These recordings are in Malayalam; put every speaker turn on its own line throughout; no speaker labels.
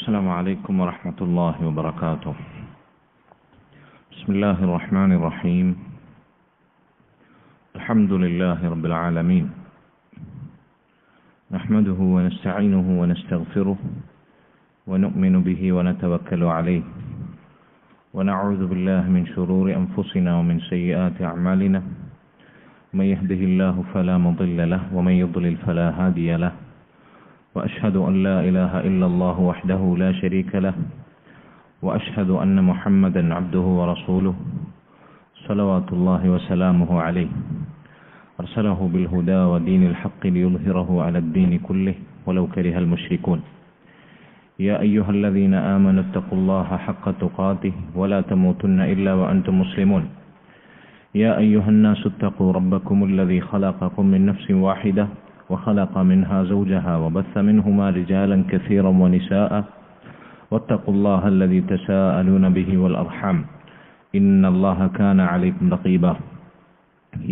السلام عليكم ورحمة الله وبركاته. بسم الله الرحمن الرحيم. الحمد لله رب العالمين، نحمده ونستعينه ونستغفره ونؤمن به ونتوكل عليه ونعوذ بالله من شرور أنفسنا ومن سيئات أعمالنا، من يهده الله فلا مضل له ومن يضلل فلا هادي له، وأشهد أن لا إله إلا الله وحده لا شريك له، وأشهد أن محمدا عبده ورسوله صلوات الله وسلامه عليه، أرسله بالهدى ودين الحق ليظهره على الدين كله ولو كره المشركون. يا أيها الذين آمنوا اتقوا الله حق تقاته ولا تموتن إلا وأنتم مسلمون. يا أيها الناس اتقوا ربكم الذي خلقكم من نفس واحدة وخلق منها زوجها وبث منهما رجالا كثيرا ونساء، واتقوا الله الذي تساءلون به والأرحام إن الله كان عليكم رقيبا.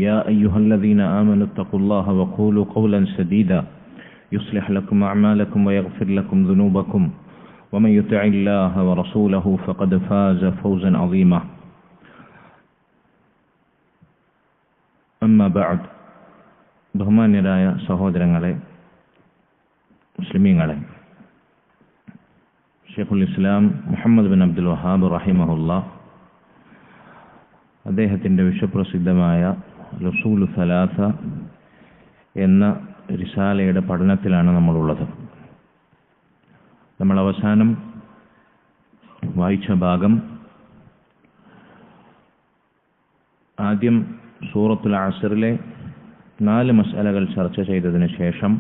يا أيها الذين آمنوا اتقوا الله وقولوا قولا سديدا يصلح لكم أعمالكم ويغفر لكم ذنوبكم، ومن يطع الله ورسوله فقد فاز فوزا عظيما. أما بعد. ബഹുമാന്യരായ സഹോദരങ്ങളെ, മുസ്ലിമീങ്ങളെ, ഷെയ്ഖുൽ ഇസ്ലാം മുഹമ്മദ് ബിൻ അബ്ദുൽ വഹാബ് റഹിമഹുല്ലാ അദ്ദേഹത്തിൻ്റെ വിശ്വപ്രസിദ്ധമായ റസൂലു സലാസ എന്ന റിസാലയുടെ പഠനത്തിലാണ് നമ്മളുള്ളത്. നമ്മൾ അവസാനം വായിച്ച ഭാഗം ആദ്യം സൂറത്തുൽ അസ്റിലെ 4 മസ്അലകൾ ചർച്ച ചെയ്തതിന് ശേഷം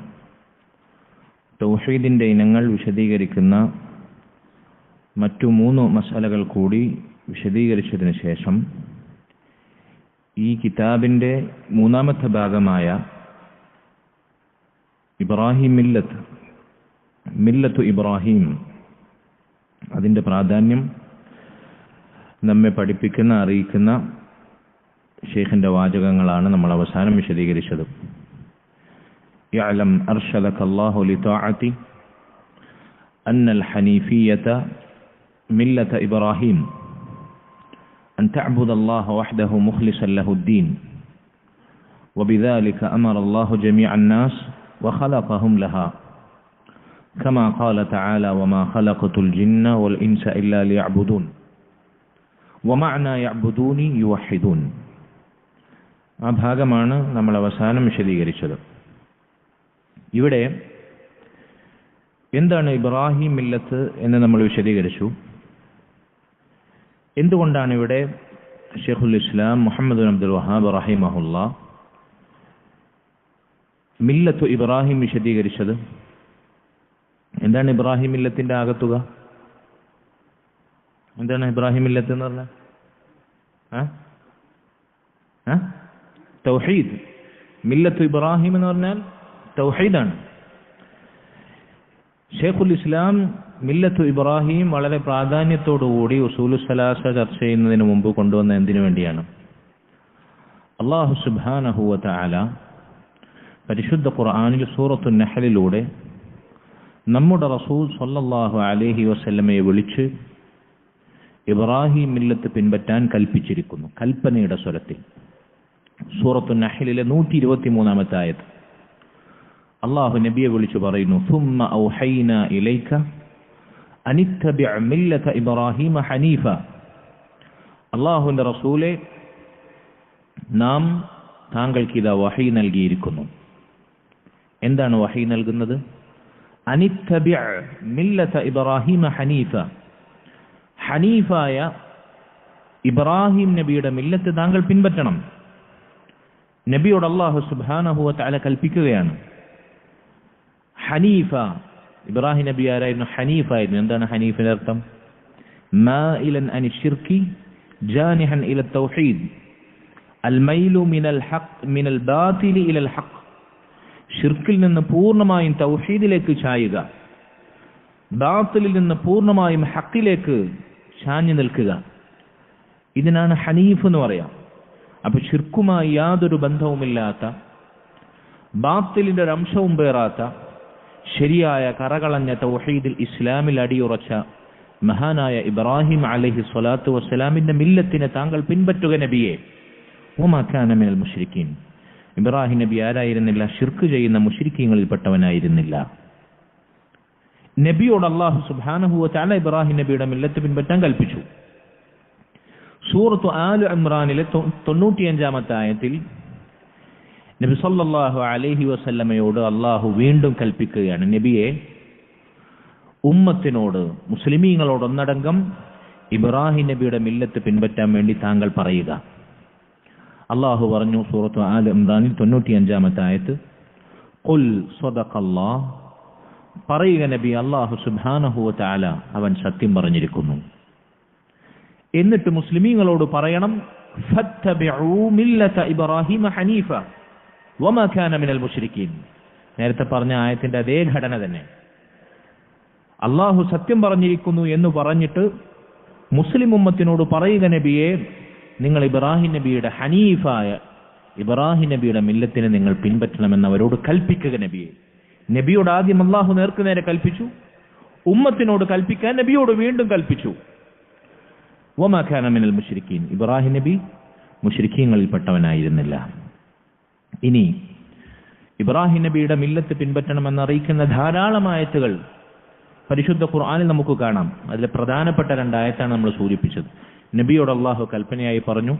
തൗഹീദിൻ്റെ ഇനങ്ങൾ വിശദീകരിക്കുന്ന മറ്റു 3 മസ്അലകൾ കൂടി വിശദീകരിച്ചതിന് ശേഷം ഈ കിതാബിൻ്റെ 3-ാമത്തെ ഭാഗമായ ഇബ്രാഹിം മില്ലത്തു ഇബ്രാഹിം, അതിൻ്റെ പ്രാധാന്യം നമ്മെ പഠിപ്പിക്കുന്ന, അറിയിക്കുന്ന ഷെയ്ഖിന്റെ വാചകങ്ങളാണ് നമ്മൾ അവസാനം വിശദീകരിച്ചത്. യഅലം അർശദക അല്ലാഹു ലിതഅതി അന്നൽ ഹനീഫിയ്യത മില്ലത ഇബ്രാഹിം അൻ തഅബുദ അല്ലാഹ വഹ്ദഹു മുഖ്ലിസൻ ലഹുദ്ദീൻ വബിദാലിക അമറ അല്ലാഹു ജമീഅൻ നാസ് വഖലഖഹും ലഹാ കമാ ഖാല തആല വമാ ഖലഖതുൽ ജിന്ന വൽ ഇൻസ ഇല്ലാ ലിയഅബുദൂൻ വമഅനാ യഅബുദൂനി യുവഹിദൂൻ. ആ ഭാഗമാണ് നമ്മൾ അവസാനം വിശദീകരിച്ചത്. ഇവിടെ എന്താണ് ഇബ്രാഹിം മില്ലത്ത് എന്ന് നമ്മൾ വിശദീകരിച്ചു. എന്തുകൊണ്ടാണ് ഇവിടെ ഷെയ്ഖുൽ ഇസ്ലാം മുഹമ്മദ് ബിൻ അബ്ദുൽ വഹാബ് റഹിമഹുല്ലാ മില്ലത്തു ഇബ്രാഹിം വിശദീകരിച്ചത്? എന്താണ് ഇബ്രാഹിം മില്ലത്തിന്റെ ആകത്തുക? എന്താണ് ഇബ്രാഹിം മില്ലത്ത് എന്ന് പറഞ്ഞാൽ? തൗഹീദ്. മില്ലത്തു ഇബ്രാഹിം എന്ന് പറഞ്ഞാൽ തൗഹീദാണ്. ഷെയ്ഖുൽ ഇസ്ലാം മില്ലത്തു ഇബ്രാഹിം വളരെ പ്രാധാന്യത്തോടുകൂടി ഉസൂലു സലാസ ചർച്ച ചെയ്യുന്നതിന് മുമ്പ് കൊണ്ടുവന്ന എന്തിനു വേണ്ടിയാണ്? അല്ലാഹു സുബ്ഹാനഹു വ തആല പരിശുദ്ധ ഖുർആനിൽ സൂറത്തു നഹ്ലിലൂടെ നമ്മുടെ റസൂൽ സ്വല്ലല്ലാഹു അലൈഹി വസല്ലമയെ വിളിച്ച് ഇബ്രാഹിം മില്ലത്ത് പിൻപറ്റാൻ കൽപ്പിച്ചിരിക്കുന്നു, കൽപ്പനയുടെ സ്വരത്തിൽ. സൂറത്തു നഹ്ലിലെ 123-ാമത്തെ ആയത്ത് അല്ലാഹു നബിയെ വിളിച്ചു പറയുന്നു, സുമ്മ ഔഹൈനാ ഇലൈക അനിത്തബിഅ മില്ലത ഇബ്രാഹിമ ഹനീഫ. അല്ലാഹുവിന്റെ റസൂലെ, നാം താങ്കൾക്ക് ഇതാ വഹി നൽകിയിരിക്കുന്നു. എന്താണ് വഹി നൽകുന്നത്? അനിത്തബിഅ മില്ലത ഇബ്രാഹിമ ഹനീഫ, ഹനീഫായ ഇബ്രാഹിം നബിയുടെ മില്ലത്ത് താങ്കൾ പിൻപറ്റണം. നബിയോട് അല്ലാഹു സുബ്ഹാനഹു വ തആല കൽപ്പിക്കുകയാണ്. ഹനീഫ, ഇബ്രാഹിം നബി ആരായിരുന്നു? ഹനീഫായിരുന്നു. എന്താണ് ഹനീഫിന്റെ അർത്ഥം? മാഇലൻ അനി ശിർക്കി ജാനിഹൻ ഇല തൗഹീദ് അൽ മൈലു മിനൽ ബാതിലി ഇലൽ ഹഖ്. ഷിർക്കിൽ നിന്ന് പൂർണ്ണമായും തൗഹീദിലേക്ക് ചായുക, ബാത്തിലിൽ നിന്ന് പൂർണ്ണമായും ഹക്കിലേക്ക് ചാഞ്ഞു നിൽക്കുക. ഇതിനാണ് ഹനീഫ് എന്ന് പറയാം. അപ്പൊ ഷിർക്കുമായി യാതൊരു ബന്ധവുമില്ലാത്ത, ബാത്തിലിന്റെ ഒരു അംശവും പേറാത്ത, ശരിയായ കറകളഞ്ഞ തൗഹീദിൽ ഇസ്ലാമിൽ അടിയുറച്ച മഹാനായ ഇബ്രാഹിം അലൈഹി സ്വലാത്തു വസ്സലാമിന്റെ മില്ലത്തിനെ താങ്കൾ പിൻപറ്റുക നബിയെ. വമാ കാന മിനൽ മുശ്രിക്കീൻ. ഇബ്രാഹിം നബി ആരായിരുന്നില്ല? ശിർക്ക് ചെയ്യുന്ന മുശ്രിക്കീങ്ങളിൽപ്പെട്ടവനായിരുന്നില്ല. നബിയോട് അല്ലാഹു സുബ്ഹാനഹു വ തആല ഇബ്രാഹിം നബിയുടെ മില്ലത്ത് പിൻപറ്റാൻ കൽപ്പിച്ചു. സൂറത്തു ആൽ ഇംറാനിലെ 95-ാമത്തെ ആയത്തിൽ നബി സല്ലല്ലാഹു അലൈഹി വസല്ലമയോട് അല്ലാഹു വീണ്ടും കൽപ്പിക്കുകയാണ്, നബിയെ, ഉമ്മത്തിനോട്, മുസ്ലിമീങ്ങളോടൊന്നടങ്കം ഇബ്രാഹിം നബിയുടെ മില്ലത്ത് പിൻപറ്റാൻ വേണ്ടി താങ്കൾ പറയുക. അല്ലാഹു പറഞ്ഞു സൂറത്തു ആൽ ഇംറാനിൽ 95-ാമത്തെ ആയത്ത്, ഖുൽ സദഖല്ലാഹ്, പറയുക നബി, അല്ലാഹു സുബ്ഹാനഹു വ തആല അവൻ സത്യം പറഞ്ഞിരിക്കുന്നു. എന്നിട്ട് മുസ്ലിമീങ്ങളോട് പറയണം, ഫത്തബിഉ മില്ലത ഇബ്രാഹിം ഹനീഫ വമാ കാന മിനൽ മുശ്രിക്കീൻ. നേരത്തെ പറഞ്ഞ ആയത്തിന്റെ അതേ ഘടന തന്നെ. അല്ലാഹു സത്യം പറഞ്ഞിരിക്കുന്നു എന്ന് പറഞ്ഞിട്ട് മുസ്ലിം ഉമ്മത്തിനോട് പറയുക നബിയെ, നിങ്ങൾ ഇബ്രാഹിം നബിയുടെ ഹനീഫായ ഇബ്രാഹിം നബിയുടെ മില്ലത്തിനെ നിങ്ങൾ പിൻപറ്റണമെന്ന് അവരോട് കൽപ്പിക്കുക നബിയെ. നബിയോട് ആദ്യം അല്ലാഹു നേർക്കുനേരെ കൽപ്പിച്ചു, ഉമ്മത്തിനോട് കൽപ്പിക്കാൻ നബിയോട് വീണ്ടും കൽപ്പിച്ചു. വമാ കാന മിനൽ മുശ്രിക്കീൻ. ഇബ്രാഹിം നബി മുശ്രിക്കീങ്ങളിൽപ്പെട്ടവനായിരുന്നില്ല. ഇനി ഇബ്രാഹിം നബിയുടെ മില്ലത്ത് പിൻപറ്റണമെന്ന് അറിയിക്കുന്ന ധാരാളം ആയത്തുകൾ പരിശുദ്ധ ഖുർആനിൽ നമുക്ക് കാണാം. അതിലെ പ്രധാനപ്പെട്ട 2 ആയത്താണ് നമ്മൾ സൂചിപ്പിച്ചത്. നബിയോട് അല്ലാഹു കൽപ്പനയായി പറഞ്ഞു,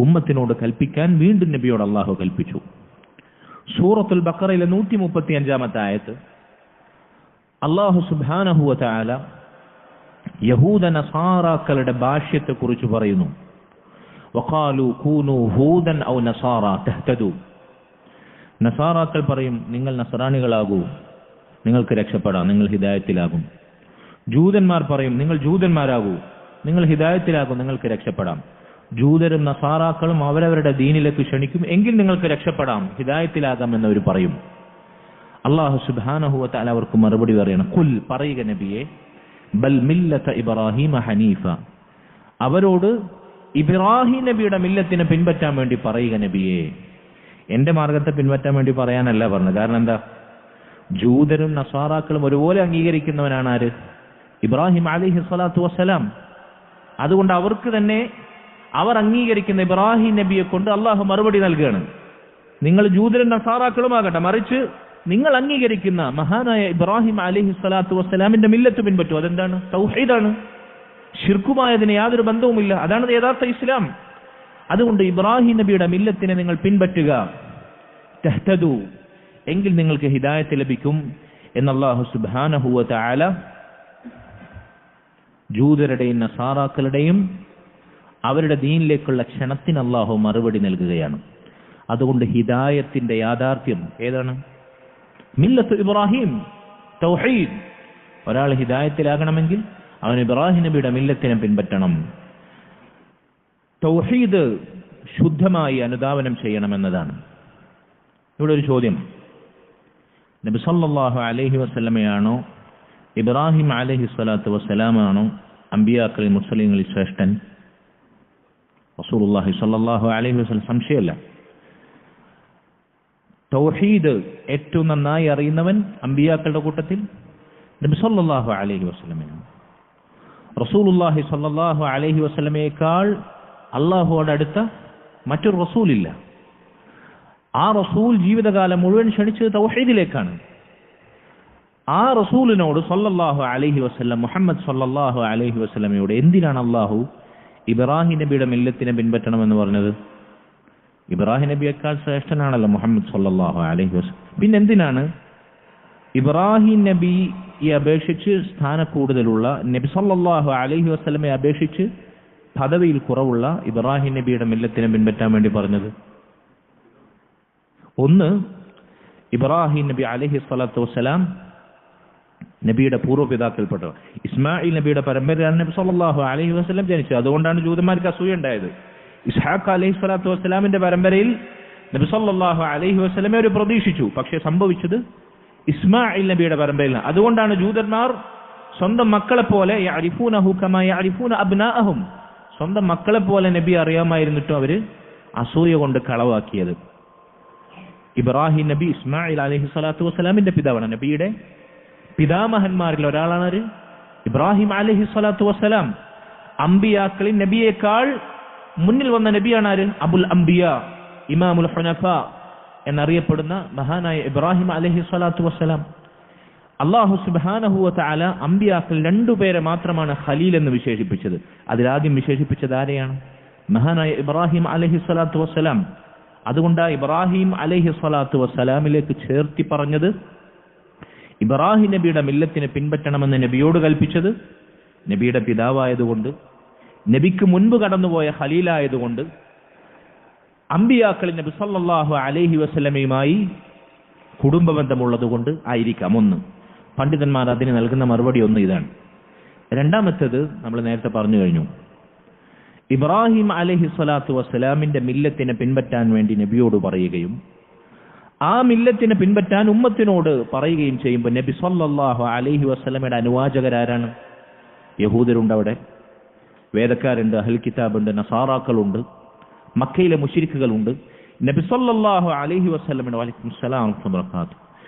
ഉമ്മത്തിനോട് കൽപ്പിക്കാൻ വീണ്ടും നബിയോട് അല്ലാഹു കൽപ്പിച്ചു. സൂറത്തുൽ ബഖറയിലെ 135-ാമത്തെ ആയത്ത് അല്ലാഹു സുബ്ഹാനഹു വ തആല യഹൂദ നസാറാക്കളുടെ ഭാഷ്യത്തെക്കുറിച്ച് പറയുന്നു. വഖാലു കൂനു ഹൂദൻ ഔ നസാറ തഹ്തദു. നസാറാക്കൾ പറയും, നിങ്ങൾ നസറാണികളാകൂ, നിങ്ങൾക്ക് രക്ഷപ്പെടാം, നിങ്ങൾ ഹിദായത്തിലാകും. ജൂതന്മാർ പറയും, നിങ്ങൾ ജൂതന്മാരാകൂ, നിങ്ങൾ ഹിദായത്തിലാകും, നിങ്ങൾക്ക് രക്ഷപ്പെടാം. ജൂതരും നസാറാക്കളും അവരവരുടെ ദീനിലേക്ക് ക്ഷണിക്കും, എങ്കിൽ നിങ്ങൾക്ക് രക്ഷപ്പെടാം, ഹിദായത്തിലാകാം എന്നവർ പറയും. അല്ലാഹു സുബ്ഹാനഹു വ തആല അവർക്ക് മറുപടി പറയണം, ഖുൽ, പറയുക നബിയെ, ബൽ മില്ലത ഇബ്രാഹിം ഹനീഫ, അവരോട് ഇബ്രാഹിം നബിയുടെ മില്ലത്തിനെ പിൻപറ്റാൻ വേണ്ടി പറയുക നബിയെ. എന്റെ മാർഗത്തെ പിൻപറ്റാൻ വേണ്ടി പറയാനല്ല പറഞ്ഞത്. കാരണം എന്താ? ജൂതരും നസാറാക്കളും ഒരുപോലെ അംഗീകരിക്കുന്നവനാണ് ആര്? ഇബ്രാഹിം അലൈഹി സ്വലാത്തു വസ്സലാം. അതുകൊണ്ട് അവർക്ക് തന്നെ അവർ അംഗീകരിക്കുന്ന ഇബ്രാഹിം നബിയെ കൊണ്ട് അള്ളാഹു മറുപടി നൽകുകയാണ്. നിങ്ങൾ ജൂതരും നസാറാക്കളുമാകട്ടെ, മറിച്ച് നിങ്ങൾ അംഗീകരിക്കുന്ന മഹാനായ ഇബ്രാഹിം അലൈഹി സ്വലാത്തു വസ്സലാമിന്റെ മില്ലത്ത് പിൻപറ്റൂ. അതെന്താണ്? തൗഹീദാണ്. ശിർക്കുമായതിന് യാതൊരു ബന്ധവുമില്ല. അതാണ് യഥാർത്ഥ ഇസ്ലാം. അതുകൊണ്ട് ഇബ്രാഹിം നബിയുടെ മില്ലത്തിനെ നിങ്ങൾ പിൻപറ്റുക, തഹ്തദു, എങ്കിൽ നിങ്ങൾക്ക് ഹിദായത്ത് ലഭിക്കും എന്ന് അല്ലാഹു സുബ്ഹാനഹു വ തആല ജൂതരുടെയും നസാറാക്കളുടെയും അവരുടെ ദീനിലേക്കുള്ള ക്ഷണത്തിന് അല്ലാഹു മറുപടി നൽകുകയാണ്. അതുകൊണ്ട് ഹിദായത്തിന്റെ യാഥാർത്ഥ്യം ഏതാണ്? മില്ലത്ത് ഇബ്രാഹിം, തൗഹീദ്. ഒരാൾ ഹിദായത്തിലാകണമെങ്കിൽ അവൻ ഇബ്രാഹിം നബിയുടെ മില്ലത്തിനെ പിൻപറ്റണം. തൗഹീദ് ശുദ്ധമായി അനുധാവനം ചെയ്യണമെന്നതാണ്. ഇവിടെ ഒരു ചോദ്യം, നബി സല്ലല്ലാഹു അലൈഹി വസല്ലമയാണോ ഇബ്രാഹിം അലൈഹി സ്വലാത്തു വസ്സലാമാണോ അംബിയാക്കളിൽ മുർസലീങ്ങളിൽ ശ്രേഷ്ഠൻ? റസൂലുള്ളാഹി സ്വല്ലല്ലാഹു അലൈഹി വസല്ലം. സംശയമല്ല. തൗഹീദ് ഏറ്റവും നന്നായി അറിയുന്നവൻ അംബിയാക്കളുടെ കൂട്ടത്തിൽ നബി സല്ലല്ലാഹു അലൈഹി വസല്ലമയാണ്. റസൂലുള്ളാഹി സ്വല്ലല്ലാഹു അലൈഹി വസല്ലമയേക്കാൾ അല്ലാഹുവോട് അടുത്ത മറ്റൊരു റസൂലില്ല. ആ റസൂൽ ജീവിതകാലം മുഴുവൻ ക്ഷണിച്ചത് തൗഹീദിലേക്കാണ്. ആ റസൂലിനോട് സല്ലല്ലാഹു അലൈഹി വസല്ലം, മുഹമ്മദ് സല്ലല്ലാഹു അലൈഹി വസല്ലമയോട് എന്തിനാണ് അല്ലാഹു ഇബ്രാഹിം നബിയുടെ മില്ലത്തിനെ പിൻപറ്റണമെന്ന് പറഞ്ഞത്? ഇബ്രാഹിം നബിയേക്കാൾ ശ്രേഷ്ഠനാണല്ലോ മുഹമ്മദ് സല്ലല്ലാഹു അലൈഹി വസല്ലം. പിന്നെന്തിനാണ് ഇബ്രാഹിം നബിയെ അപേക്ഷിച്ച് സ്ഥാനക്കൂടുതലുള്ള, നബി സല്ലല്ലാഹു അലൈഹി വസല്ലമയെ അപേക്ഷിച്ച് പദവിയിൽ കുറവുള്ള ഇബ്രാഹിം നബിയുടെ മില്ലത്തിനെ പിൻപറ്റാൻ വേണ്ടി പറഞ്ഞത്? ഒന്ന്, ഇബ്രാഹിം നബി അലൈഹി സ്വലാത്തു വസ്സലാം നബിയുടെ പൂർവ്വപിതാക്കൾപ്പെട്ട ഇസ്മായിൽ നബിയുടെ പരമ്പരയാണ് നബി സല്ലല്ലാഹു അലൈഹി വസല്ലം ജനിച്ചത്. അതുകൊണ്ടാണ് ജൂതന്മാർക്ക് അസൂയ ഉണ്ടായത്. ഇസ്ഹാഖ് അലൈഹി സ്വലാത്തു വസ്സലാമിന്റെ പരമ്പരയിൽ നബി സല്ലല്ലാഹു അലൈഹി വസല്ലമയെ ഒരു പ്രതീക്ഷിച്ചു. പക്ഷെ സംഭവിച്ചത് ഇസ്മായിൽ നബിയുടെ പരമ്പരയിലാണ്. അതുകൊണ്ടാണ് ജൂതന്മാർ സ്വന്തം മക്കളെ പോലെ യഅരിഫൂനഹു കമാ യഅരിഫൂന അബ്നാഅഹും, സ്വന്തം മക്കളെ പോലെ നബി അറിയാമായിരുന്നിട്ടും അവര് അസൂയ കൊണ്ട് കളവാക്കിയത്. ഇബ്രാഹിം നബി ഇസ്മായിൽ അലൈഹി സ്വലാത്തു വസ്സലാമിന്റെ പിതാവാണ്. നബിയുടെ പിതാമഹന്മാരിൽ ഒരാളാണ് ഇബ്രാഹിം അലൈഹി സ്വലാത്തു വസ്സലാം. അംബിയാക്കളിൽ നബിയേക്കാൾ മുന്നിൽ വന്ന നബിയാണ് ആര്? അബുൽ അംബിയ, ഇമാമുൽ ഹുനഫ എന്നറിയപ്പെടുന്ന മഹാനായ ഇബ്രാഹിം അലൈഹി സ്വലാത്തു വസ്സലാം. അല്ലാഹു സുബ്ഹാനഹു വ തആല അംബിയാക്കൾ രണ്ടുപേരെ മാത്രമാണ് ഖലീൽ എന്ന് വിശേഷിപ്പിച്ചത്. അതിലാദ്യം വിശേഷിപ്പിച്ചത് ആരെയാണ്? മഹാനായ ഇബ്രാഹിം അലൈഹി സ്വലാത്തു വസ്സലാം. അതുകൊണ്ട് ഇബ്രാഹിം അലൈഹി സ്വലാത്തു വസ്സലാമിലേക്ക് ചേർത്തി പറഞ്ഞത്, ഇബ്രാഹിം നബിയുടെ മില്ലത്തിനെ പിൻപറ്റണമെന്ന് നബിയോട് കൽപ്പിച്ചത് നബിയുടെ പിതാവായതുകൊണ്ട്, നബിക്ക് മുൻപ് കടന്നുപോയ ഖലീലായതുകൊണ്ട്, അംബിയാക്കളിൽ നബി സല്ലല്ലാഹു അലൈഹി വസല്ലമയുമായി കുടുംബബന്ധമുള്ളതുകൊണ്ട് ആയിരിക്കാം. ഒന്ന്, പണ്ഡിതന്മാർ അതിന് നൽകുന്ന മറുപടി ഒന്ന് ഇതാണ്. രണ്ടാമത്തേത് നമ്മൾ നേരത്തെ പറഞ്ഞു കഴിഞ്ഞു. ഇബ്രാഹിം അലൈഹി സ്വലാത്തു വസ്സലാമിന്റെ മില്ലത്തിനെ പിൻപറ്റാൻ വേണ്ടി നബിയോട് പറയുകയും ആ മില്ലത്തിനെ പിൻപറ്റാൻ ഉമ്മത്തിനോട് പറയുകയും ചെയ്യുമ്പോൾ നബി സല്ലല്ലാഹു അലൈഹി വസല്ലമയുടെ അനുവാചകരാരാണ്? യഹൂദരുണ്ട്, അവിടെ വേദക്കാരുണ്ട്, അഹ്ലുൽ കിതാബുണ്ട്, നസാറാക്കളുണ്ട്, മക്കയിലെ മുശ്രിക്കുകളുണ്ട്. നബി സല്ലല്ലാഹു അലൈഹി വസല്ലമയുടെ വലൈക്കും സലാം വബറകാതുഹു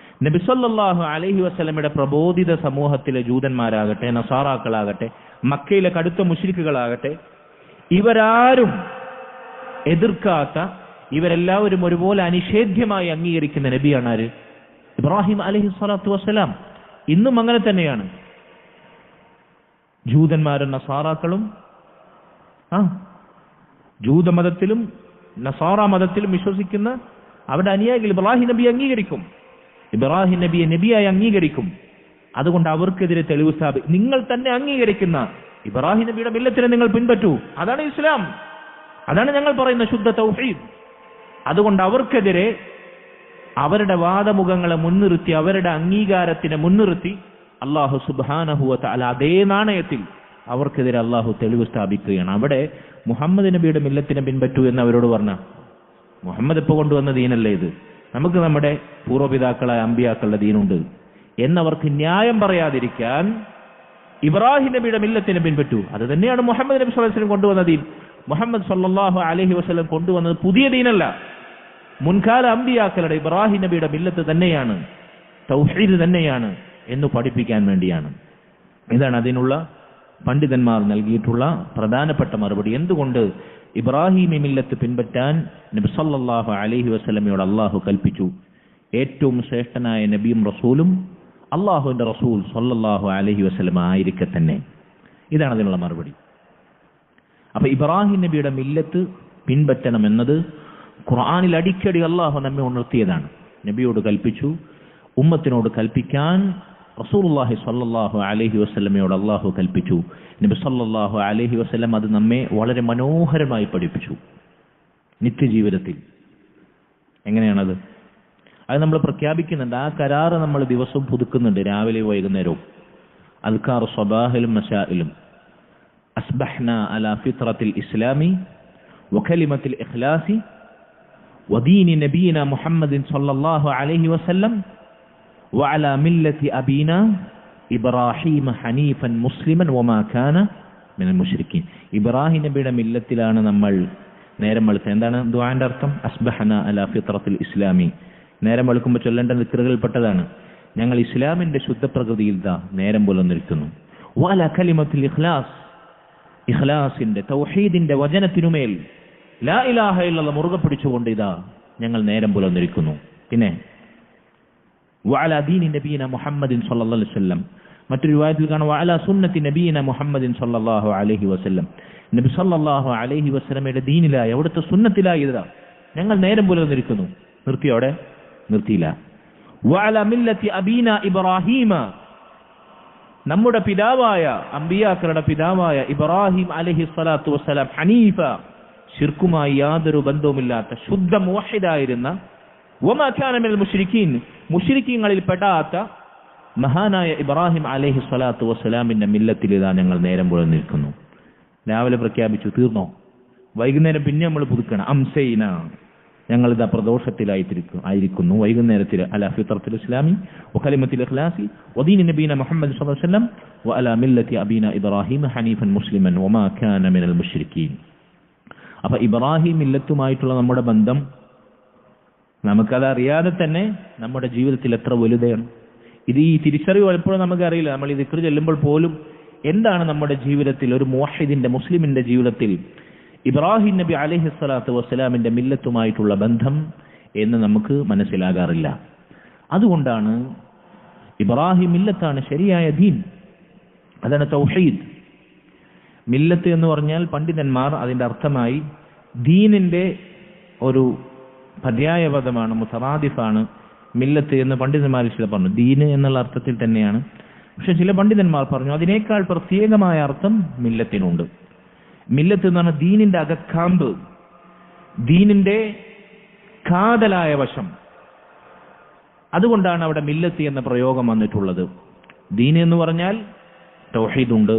നബി സല്ലല്ലാഹു അലൈഹി വസല്ലമയുടെ പ്രബോധിത സമൂഹത്തിലെ ജൂതന്മാരാകട്ടെ, നസാറാക്കളാകട്ടെ, മക്കയിലെ കടുത്ത മുശ്രിക്കുകളാകട്ടെ, ഇവരാരും എതിർക്കാത്ത, ഇവരെല്ലാവരും ഒരുപോലെ അനിഷേധ്യമായി അംഗീകരിക്കുന്ന നബിയാണ് ആര്? ഇബ്രാഹിം അലൈഹി സ്വലാത്തു വസ്സലാം. ഇന്നും അങ്ങനെ തന്നെയാണ്. ജൂതന്മാരും നസാറാക്കളും ജൂതമതത്തിലും നസാറ മതത്തിലും വിശ്വസിക്കുന്ന അവരുടെ അനുയായികൾ ഇബ്രാഹിം നബിയെ അംഗീകരിക്കും, ഇബ്രാഹിം നബിയെ നബിയായി അംഗീകരിക്കും. അതുകൊണ്ട് അവർക്കെതിരെ തെളിവ് നിങ്ങൾ തന്നെ അംഗീകരിക്കുന്ന ഇബ്രാഹിം നബിയുടെ മില്ലത്തിനെ നിങ്ങൾ പിൻപറ്റൂ, അതാണ് ഇസ്ലാം, അതാണ് ഞങ്ങൾ പറയുന്ന ശുദ്ധ തൗഹീദ്. അതുകൊണ്ട് അവർക്കെതിരെ അവരുടെ വാദമുഖങ്ങളെ മുൻനിർത്തി, അവരുടെ അംഗീകാരത്തിനെ മുൻനിർത്തി അല്ലാഹു സുബ്ഹാനഹു വ തആല അതേ നാണയത്തിൽ അവർക്കെതിരെ അല്ലാഹു തെളിവ് സ്ഥാപിക്കുകയാണ്. അവിടെ മുഹമ്മദ് നബിയുടെ മില്ലത്തിനെ പിൻപറ്റൂ എന്ന് അവരോട് പറഞ്ഞ, മുഹമ്മദ് ഇപ്പോൾ കൊണ്ടുവന്ന ദീനല്ലേ ഇത്, നമുക്ക് നമ്മുടെ പൂർവ്വപിതാക്കളായ അമ്പിയാക്കളുടെ ദീനുണ്ട് എന്നവർക്ക് ന്യായം പറയാതിരിക്കാൻ ഇബ്രാഹിം നബിയുടെ മില്ലത്തിനെ പിൻപറ്റൂ. അത് തന്നെയാണ് മുഹമ്മദ് നബി സ്വല്ലല്ലാഹു അലൈഹി വസല്ലം കൊണ്ടുവന്ന ദീൻ. മുഹമ്മദ് സ്വല്ലല്ലാഹു അലൈഹി വസല്ലം കൊണ്ടുവന്നത് പുതിയ ദീനല്ല, മുൻകാല അമ്പിയാക്കളുടെ ഇബ്രാഹിം നബിയുടെ മില്ലത്ത് തന്നെയാണ്, തൗഹീദ് തന്നെയാണ് എന്ന് പഠിപ്പിക്കാൻ വേണ്ടിയാണ്. ഇതാണ് അതിനുള്ള പണ്ഡിതന്മാർ നൽകിയിട്ടുള്ള പ്രധാനപ്പെട്ട മറുപടി. എന്തുകൊണ്ട് ഇബ്രാഹിമി മില്ലത്ത് പിൻപറ്റാൻ നബി സല്ലല്ലാഹു അലൈഹി വസല്ലമയോട് അള്ളാഹു കൽപ്പിച്ചു? ഏറ്റവും ശ്രേഷ്ഠനായ നബിയും റസൂലും അള്ളാഹുവിന്റെ റസൂൽ സല്ലല്ലാഹു അലൈഹി വസല്ലമ ആയിരിക്കെ തന്നെ. ഇതാണ് അതിനുള്ള മറുപടി. അപ്പൊ ഇബ്രാഹിം നബിയുടെ മില്ലത്ത് പിൻപറ്റണമെന്നത് ഖുർആനിൽ അടിക്കടി അള്ളാഹു നമ്മെ ഉണർത്തിയതാണ്. നബിയോട് കൽപ്പിച്ചു, ഉമ്മത്തിനോട് കൽപ്പിക്കാൻ റസൂലുള്ളാഹി സ്വല്ലല്ലാഹു അലൈഹി വസല്ലമയോട് അള്ളാഹു കൽപ്പിച്ചു. നബി സല്ലല്ലാഹു അലൈഹി വസല്ലം അത് നമ്മെ വളരെ മനോഹരമായി പഠിപ്പിച്ചു. നിത്യജീവിതത്തിൽ എങ്ങനെയാണത്? അത് നമ്മൾ പ്രഖ്യാപിക്കുന്നുണ്ട്. ആ കരാറ് നമ്മൾ ദിവസവും പുതുക്കുന്നുണ്ട്, രാവിലെ വൈകുന്നേരവും. അദ്കാർ സ്വബാഹിലും മശായിലും. അസ്ബഹ്ന അലാ ഫിത്രത്തിൽ ഇസ്ലാമി വകലിമത്തിൽ ഇഖ്ലാസി വദീനി നബീന മുഹമ്മദിൻ സ്വല്ലല്ലാഹു അലൈഹി വസല്ലം വഅലാ മില്ലത്തി അബീന ഇബ്രാഹിം ഹനീഫൻ മുസ്ലിമൻ വമാ കാന മിനൽ മുശ്രിക്കീൻ. ഇബ്രാഹിം നബിയുടെ മില്ലത്തിലാണ് നമ്മൾ നേരം വെളുത്തത്. എന്താണ് ദുആന്റെ അർത്ഥം? അസ്ബഹന അലാ ഫിത്രത്തിൽ ഇസ്ലാമി. നേരം വെളുക്കുമ്പോൾ ചൊല്ലേണ്ട ദിക്റുകളിൽപ്പെട്ടതാണ്. ഞങ്ങൾ ഇസ്ലാമിന്റെ ശുദ്ധപ്രകൃതിയിൽ നേരം പുലർന്നിരിക്കുന്നു. വഅലാ കലിമത്തുൽ ഇഖ്ലാസ്, ഇഖ്ലാസിന്റെ തൗഹീദിന്റെ വചനത്തിനുമേൽ ലാ ഇലാഹ ഇല്ലല്ലാഹ് മുറുകെ പിടിച്ചുകൊണ്ട് ഞങ്ങൾ നേരം പുലർന്നിരിക്കുന്നു. പിന്നെ വഅലാ ദീനി നബീന മുഹമ്മദിൻ സ്വല്ലല്ലാഹു അലൈഹി വസല്ലം. മറ്റൊരു റിവായത്തിൽ കാണാം വഅലാ സുന്നത്തി നബീന മുഹമ്മദിൻ സ്വല്ലല്ലാഹു അലൈഹി വസല്ലം. നബി സ്വല്ലല്ലാഹു അലൈഹി വസല്ലമയുടെ ദീനിലായി, അവിടുത്തെ സുന്നത്തിലായി ഞങ്ങൾ നേരം പുലർന്നിരിക്കുന്നു. നിർത്തിയോടെ? നിർത്തിയില്ല. വഅലാ മില്ലത്തി അബീന ഇബ്രാഹീമ, നമ്മുടെ പിതാവായ അമ്പിയാക്കളുടെ പിതാവായ ഇബ്രാഹിം അലൈഹി സ്വലാത്തു വസ്സലാം ഹനീഫ, ശിർക്കുമായി യാതൊരു ബന്ധവുമില്ലാത്ത ശുദ്ധ മുവഹിദായിരുന്ന, വമാ കാന മിനൽ മുശ്രിക്കീൻ, മുശ്രിക്കീങ്ങളിൽ പെടാത്ത മഹാനായ ഇബ്രാഹിം അലൈഹി സ്വലാത്തു വസ്സലാമിന്റെ മില്ലത്തിൽ ഞങ്ങൾ നേരം പുലർന്നിരിക്കുന്നു. രാവിലെ പ്രഖ്യാപിച്ചു, തീർന്നോ? വൈകുന്നേരം പിന്നെ നമ്മൾ പുതുക്കണം. അംസൈന, ഞങ്ങളിതാ പ്രദോഷത്തിലായിരിക്കുന്നു. വൈകുന്നേരത്തിൽ അലാ ഫിത്രത്തിൽ ഇസ്ലാമി വകലിമത്തിൽ ഇഖ്ലാസി വദീനി നബീന മുഹമ്മദ് സ്വല്ലല്ലാഹു അലൈഹി വസല്ലം വഅലാ മില്ലത്തി അബീന ഇബ്രാഹിം ഹനീഫൻ മുസ്ലിമൻ വമാ കാന മിനൽ മുശ്രിക്കീൻ. അപ്പൊ ഇബ്രാഹിം മില്ലത്തുമായിട്ടുള്ള നമ്മുടെ ബന്ധം നമുക്കതറിയാതെ തന്നെ നമ്മുടെ ജീവിതത്തിൽ എത്ര വലുതാണ് ഇത്. ഈ തിരിച്ചറിവ് പലപ്പോഴും നമുക്കറിയില്ല. നമ്മൾ ഈ ദിക്ർ ചെല്ലുമ്പോൾ പോലും എന്താണ് നമ്മുടെ ജീവിതത്തിൽ ഒരു മുവഹിദിന്റെ മുസ്ലിമിന്റെ ജീവിതത്തിൽ ഇബ്രാഹിം നബി അലൈഹിസ്സലാത്തു വസ്സലാമിന്റെ മില്ലത്തുമായിട്ടുള്ള ബന്ധം എന്ന് നമുക്ക് മനസ്സിലാകാറില്ല. അതുകൊണ്ടാണ് ഇബ്രാഹിം മില്ലത്താണ് ശരിയായ ദീൻ, അതാണ് തൗഹീദ്. മില്ലത്ത് എന്ന് പറഞ്ഞാൽ പണ്ഡിതന്മാർ അതിന്റെ അർത്ഥമായി ദീനിന്റെ ഒരു പര്യായപദമാണ്, മുതറാദിഫാണ് മില്ലത്ത് എന്ന് പണ്ഡിതന്മാർ ചില പറഞ്ഞു. ദീന് എന്നുള്ള അർത്ഥത്തിൽ തന്നെയാണ്. പക്ഷെ ചില പണ്ഡിതന്മാർ പറഞ്ഞു അതിനേക്കാൾ പ്രത്യേകമായ അർത്ഥം മില്ലത്തിനുണ്ട്. മില്ലത്ത് എന്ന് പറഞ്ഞാൽ ദീനിന്റെ അകക്കാമ്പ്, ദീനിന്റെ കാതലായ വശം. അതുകൊണ്ടാണ് അവിടെ മില്ലത്ത് എന്ന പ്രയോഗം വന്നിട്ടുള്ളത്. ദീൻ എന്ന് പറഞ്ഞാൽ തൗഹീദുണ്ട്,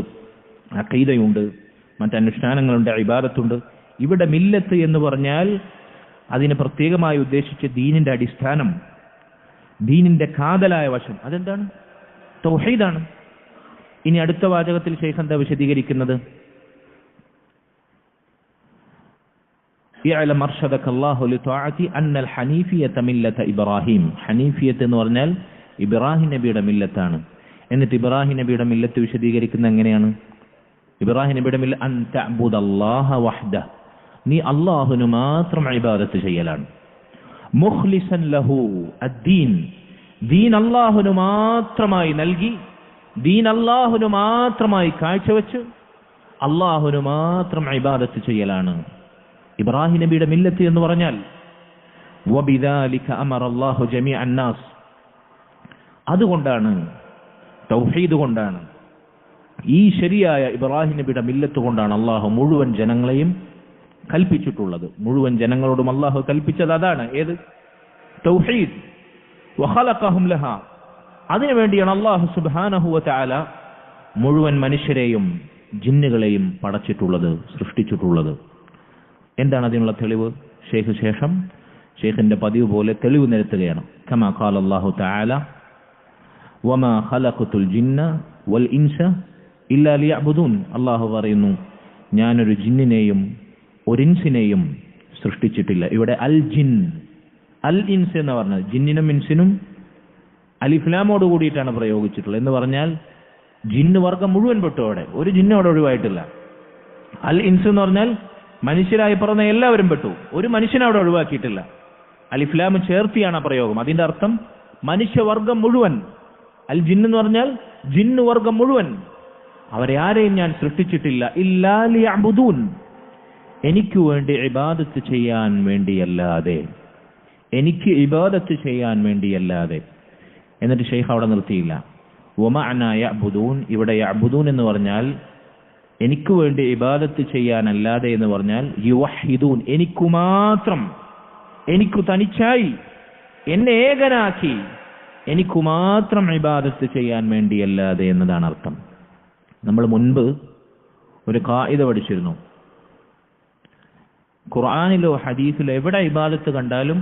അഖീദയുണ്ട്, മറ്റനുഷ്ഠാനങ്ങളുണ്ട്, ഇബാദത്തുണ്ട്. ഇവിടെ മില്ലത്ത് എന്ന് പറഞ്ഞാൽ അതിനെ പ്രത്യേകമായി ഉദ്ദേശിച്ച് ദീനിന്റെ അടിസ്ഥാനം, ദീനിന്റെ കാതലായ വശം അതെന്താണ്? തൗഹീദാണ്. ഇനി അടുത്ത വാചകത്തിൽ ശൈഖ് എന്താ വിശദീകരിക്കുന്നത്? ഇഅലം അർഷദക അല്ലാഹു ലിതഅതി അന്നൽ ഹനീഫിയത മില്ലത ഇബ്രാഹിം. ഹനീഫിയത്ത് എന്ന് പറഞ്ഞാൽ ഇബ്രാഹിം നബിയുടെ മില്ലത്താണ്. എന്നിട്ട് ഇബ്രാഹിം നബിയുടെ മില്ലത്ത് വിശദീകരിക്കുന്നത് എങ്ങനെയാണ്? ഇബ്രാഹിം നബിയുടെ മില്ലത്ത് അൻ തഅബുദല്ലാഹ വഹ്ദഹ, നീ അല്ലാഹുവിന് മാത്രം ഇബാദത്ത് ചെയ്യലാണ്. മുഖ്ലിസൻ ലഹു അദ്ദീൻ, ദീൻ അല്ലാഹുവിന് മാത്രമായി നൽകി, ദീൻ അല്ലാഹുവിന് മാത്രമായി കാഴ്ചവെച്ച് അല്ലാഹുവിന് മാത്രം ഇബാദത്ത് ചെയ്യലാണ് ഇബ്രാഹിം നബിയുടെ മില്ലത്ത് എന്ന് പറഞ്ഞാൽ. വബിദാലിക അമറല്ലാഹു ജമീഅൻ നാസ്, അതുകൊണ്ടാണ്, തൗഹീദ് കൊണ്ടാണ്, ഈ ശരിയായ ഇബ്രാഹിം നബിയുടെ മില്ലത്ത് കൊണ്ടാണ് അല്ലാഹു മുഴുവൻ ജനങ്ങളെയും കൽപ്പിച്ചിട്ടുള്ളത്. മുഴുവൻ ജനങ്ങളോടും അല്ലാഹു കൽപ്പിച്ചത് അതാണ്. ഏത്? തൗഹീദ്. വഖലഖഹും ലഹാ, അതിനുവേണ്ടിയാണ് അല്ലാഹു സുബ്ഹാനഹു വ തആല മുഴുവൻ മനുഷ്യരെയും ജിന്നുകളെയും പടച്ചിട്ടുള്ളത്, സൃഷ്ടിച്ചിട്ടുള്ളത്. എന്താണ് അതിനുള്ള തെളിവ്? ഷെയ്ഖ് ശേഷം ഷെയ്ഖിന്റെ പതിവ് പോലെ തെളിവ് നിരത്തുകയാണ്. കമാ ഖാല അല്ലാഹു തആല വമാ ഖലഖതുൽ ജിന്ന വൽ ഇൻസ ഇല്ലാ ലിയഅ്ബുദൂൻ. അല്ലാഹു പറയുന്നു, ഞാനൊരു ജിന്നിനെയും ഒരു ഇൻസിനെയും സൃഷ്ടിച്ചിട്ടില്ല. ഇവിടെ അൽ ജിൻ, അൽ ഇൻസ് എന്ന് പറഞ്ഞത് ജിന്നിനും ഇൻസിനും അലിഫ്ലാമോട് കൂടിയിട്ടാണ് പ്രയോഗിച്ചിട്ടുള്ളത്. എന്ന് പറഞ്ഞാൽ ജിന്ന് വർഗം മുഴുവൻ പെട്ടു, അവിടെ ഒരു ജിന്ന് അവിടെ ഒഴിവായിട്ടില്ല. അൽ ഇൻസ് എന്ന് പറഞ്ഞാൽ മനുഷ്യരായി പറഞ്ഞ എല്ലാവരും പെട്ടു, ഒരു മനുഷ്യനെ അവിടെ ഒഴിവാക്കിയിട്ടില്ല. അലിഫ്ലാം ചേർത്തിയാണ് ആ പ്രയോഗം. അതിന്റെ അർത്ഥം മനുഷ്യവർഗം മുഴുവൻ. അൽ ജിന്ന് എന്ന് പറഞ്ഞാൽ ജിന്ന് വർഗം മുഴുവൻ, അവരെ ആരെയും ഞാൻ സൃഷ്ടിച്ചിട്ടില്ല. ഇല്ലാ ലിയഅ്ബുദൂൻ, എനിക്ക് വേണ്ടി ഇബാദത്ത് ചെയ്യാൻ വേണ്ടിയല്ലാതെ, എനിക്ക് ഇബാദത്ത് ചെയ്യാൻ വേണ്ടിയല്ലാതെ. എന്നിട്ട് ഷെയ്ഖ് അവിടെ നിർത്തിയില്ല. വമഅന യഅ്ബുദൂൻ, ഇവിടെ യഅ്ബുദൂൻ എന്ന് പറഞ്ഞാൽ എനിക്ക് വേണ്ടി ഇബാദത്ത് ചെയ്യാനല്ലാതെ എന്ന് പറഞ്ഞാൽ യുവഹിദൂൻ, എനിക്കു മാത്രം, എനിക്കു തനിച്ചായി, എന്നെ ഏകനാക്കി എനിക്കു മാത്രം ഇബാദത്ത് ചെയ്യാൻ വേണ്ടിയല്ലാതെ എന്നതാണ് അർത്ഥം. നമ്മൾ മുൻപ് ഒരു ഖായിദ പഠിച്ചിരുന്നു. ഖുർആനിലോ ഹദീസിലോ എവിടെ ഇബാദത്ത് കണ്ടാലും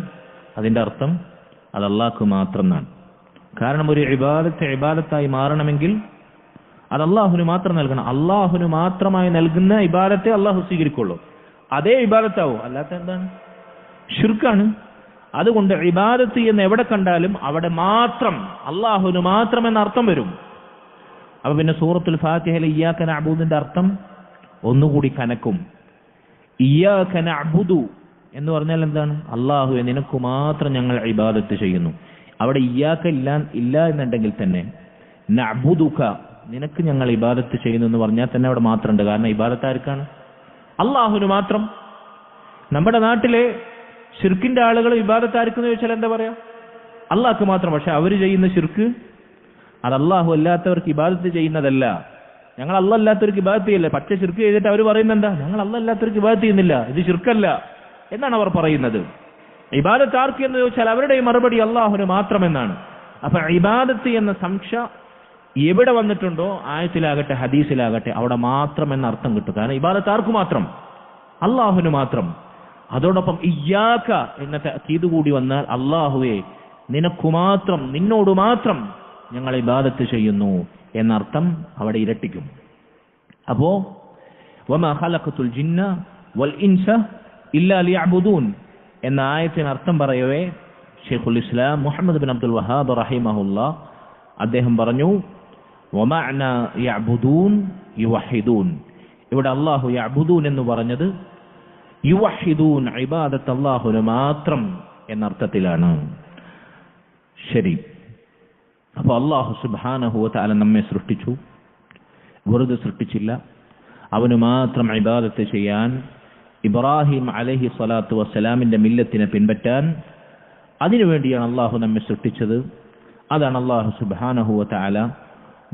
അതിന്റെ അർത്ഥം അത് അല്ലാഹ്ക്ക് മാത്രം എന്നാണ്. കാരണം ഒരു ഇബാദത്തായി മാറണമെങ്കിൽ അത് അല്ലാഹുവിന് മാത്രം നൽകണം. അല്ലാഹുവിന് മാത്രമായി നൽകുന്ന ഇബാദത്തെ അല്ലാഹു സ്വീകരിക്കുള്ളൂ. അതേ ഇബാദത്താവും, അല്ലാത്ത എന്താണ്? ശിർക്കാണ്. അതുകൊണ്ട് ഇബാദത്ത് എന്ന് എവിടെ കണ്ടാലും അവിടെ മാത്രം അല്ലാഹുവിന് മാത്രം എന്ന അർത്ഥം വരും. അപ്പൊ പിന്നെ സൂറത്തുൽ ഫാത്തിഹയിലെ ഇയ്യാക നഅ്ബുദിന്റെ അർത്ഥം ഒന്നുകൂടി കനക്കും. ഇയ്യാക നഅ്ബുദു എന്ന് പറഞ്ഞാൽ എന്താണ്? അല്ലാഹുവേ നിനക്ക് മാത്രം ഞങ്ങൾ ഇബാദത്ത് ചെയ്യുന്നു. അവിടെ ഇയ്യാക ഇല്ല എന്നുണ്ടെങ്കിൽ തന്നെ നഅ്ബുദുക, നിനക്ക് ഞങ്ങൾ ഇബാദത്ത് ചെയ്യുന്നു എന്ന് പറഞ്ഞാൽ തന്നെ അവിടെ മാത്രമുണ്ട്. കാരണം ഇബാദത്ത് ആർക്കാണ്? അല്ലാഹുവിന് മാത്രം. നമ്മുടെ നാട്ടിലെ ശിർക്കിന്റെ ആളുകൾ ഇബാദത്ത് ആർക്കെന്ന് ചോദിച്ചാൽ എന്താ പറയാ? അല്ലാഹ്ക്ക് മാത്രം. പക്ഷെ അവർ ചെയ്യുന്ന ശിർക്ക് അത് അല്ലാഹു അല്ലാത്തവർക്ക് ഇബാദത്ത് ചെയ്യുന്നതല്ല. ഞങ്ങൾ അല്ലാഹ് അല്ലാത്തവർക്ക് ഇബാദത്ത് ചെയ്യില്ല. പച്ച ശിർക്ക് ചെയ്തിട്ട് അവർ പറയുന്നത് എന്താ? ഞങ്ങൾ അല്ലാഹ് അല്ലാത്തവർക്ക് ഇബാദത്ത് ചെയ്യുന്നില്ല, ഇത് ശിർക്കല്ല എന്നാണ് അവർ പറയുന്നത്. ഇബാദത്ത് ആർക്ക് എന്ന് ചോദിച്ചാൽ അവരുടെ മറുപടി അല്ലാഹുവിന് മാത്രം എന്നാണ്. അപ്പൊ ഇബാദത്ത് എന്ന സംശ എവിടെ വന്നിട്ടുണ്ടോ, ആയത്തിലാകട്ടെ ഹദീസിലാകട്ടെ, അവിടെ മാത്രം എന്ന അർത്ഥം കിട്ടും. കാരണം ഇബാദത്ത് ആർക്ക് മാത്രം? അല്ലാഹുവിന് മാത്രം. അതോടൊപ്പം ഇയ്യാക എന്ന തഅക്കീദ് കൂടി വന്നാൽ അല്ലാഹുവേ നിനക്കു മാത്രം, നിന്നോട് മാത്രം ഞങ്ങൾ ഇബാദത്ത് ചെയ്യുന്നു എന്നർത്ഥം അവിടെ ഇരട്ടിക്കും. അപ്പോ വമാ ഖലഖതുൽ ജിന്ന വൽ ഇൻസ ഇല്ലാ ലിയഅ്ബുദൂൻ എന്ന ആയത്തിന് അർത്ഥം പറയവേ ഷെയ്ഖുൽ ഇസ്ലാം മുഹമ്മദ് ബിൻ അബ്ദുൽ വഹാബ് റഹിമഹുല്ലാ അദ്ദേഹം പറഞ്ഞു, വമഅന യഅ്ബുദൂൻ യുവഹിദൂൻ. ഇവിടെ അല്ലാഹു യഅ്ബുദൂൻ എന്ന് പറഞ്ഞത് യുവഹിദൂൻ, ഇബാദത്ത് അല്ലാഹുവിന് മാത്രം എന്നർത്ഥത്തിലാണ്. ശരി, അപ്പോൾ അല്ലാഹു സുബ്ഹാനഹു വ തആല നമ്മെ സൃഷ്ടിച്ചു, വെറുതെ സൃഷ്ടിച്ചില്ല. അവന് മാത്രം ഇബാദത്ത് ചെയ്യാൻ, ഇബ്രാഹിം അലൈഹി സ്വലാത്തു വസ്സലാമിന്റെ മില്ലത്തിനെ പിൻപറ്റാൻ, അതിനുവേണ്ടിയാണ് അള്ളാഹു നമ്മെ സൃഷ്ടിച്ചത്. അതാണ് അള്ളാഹു സുബ്ഹാനഹു വ തആല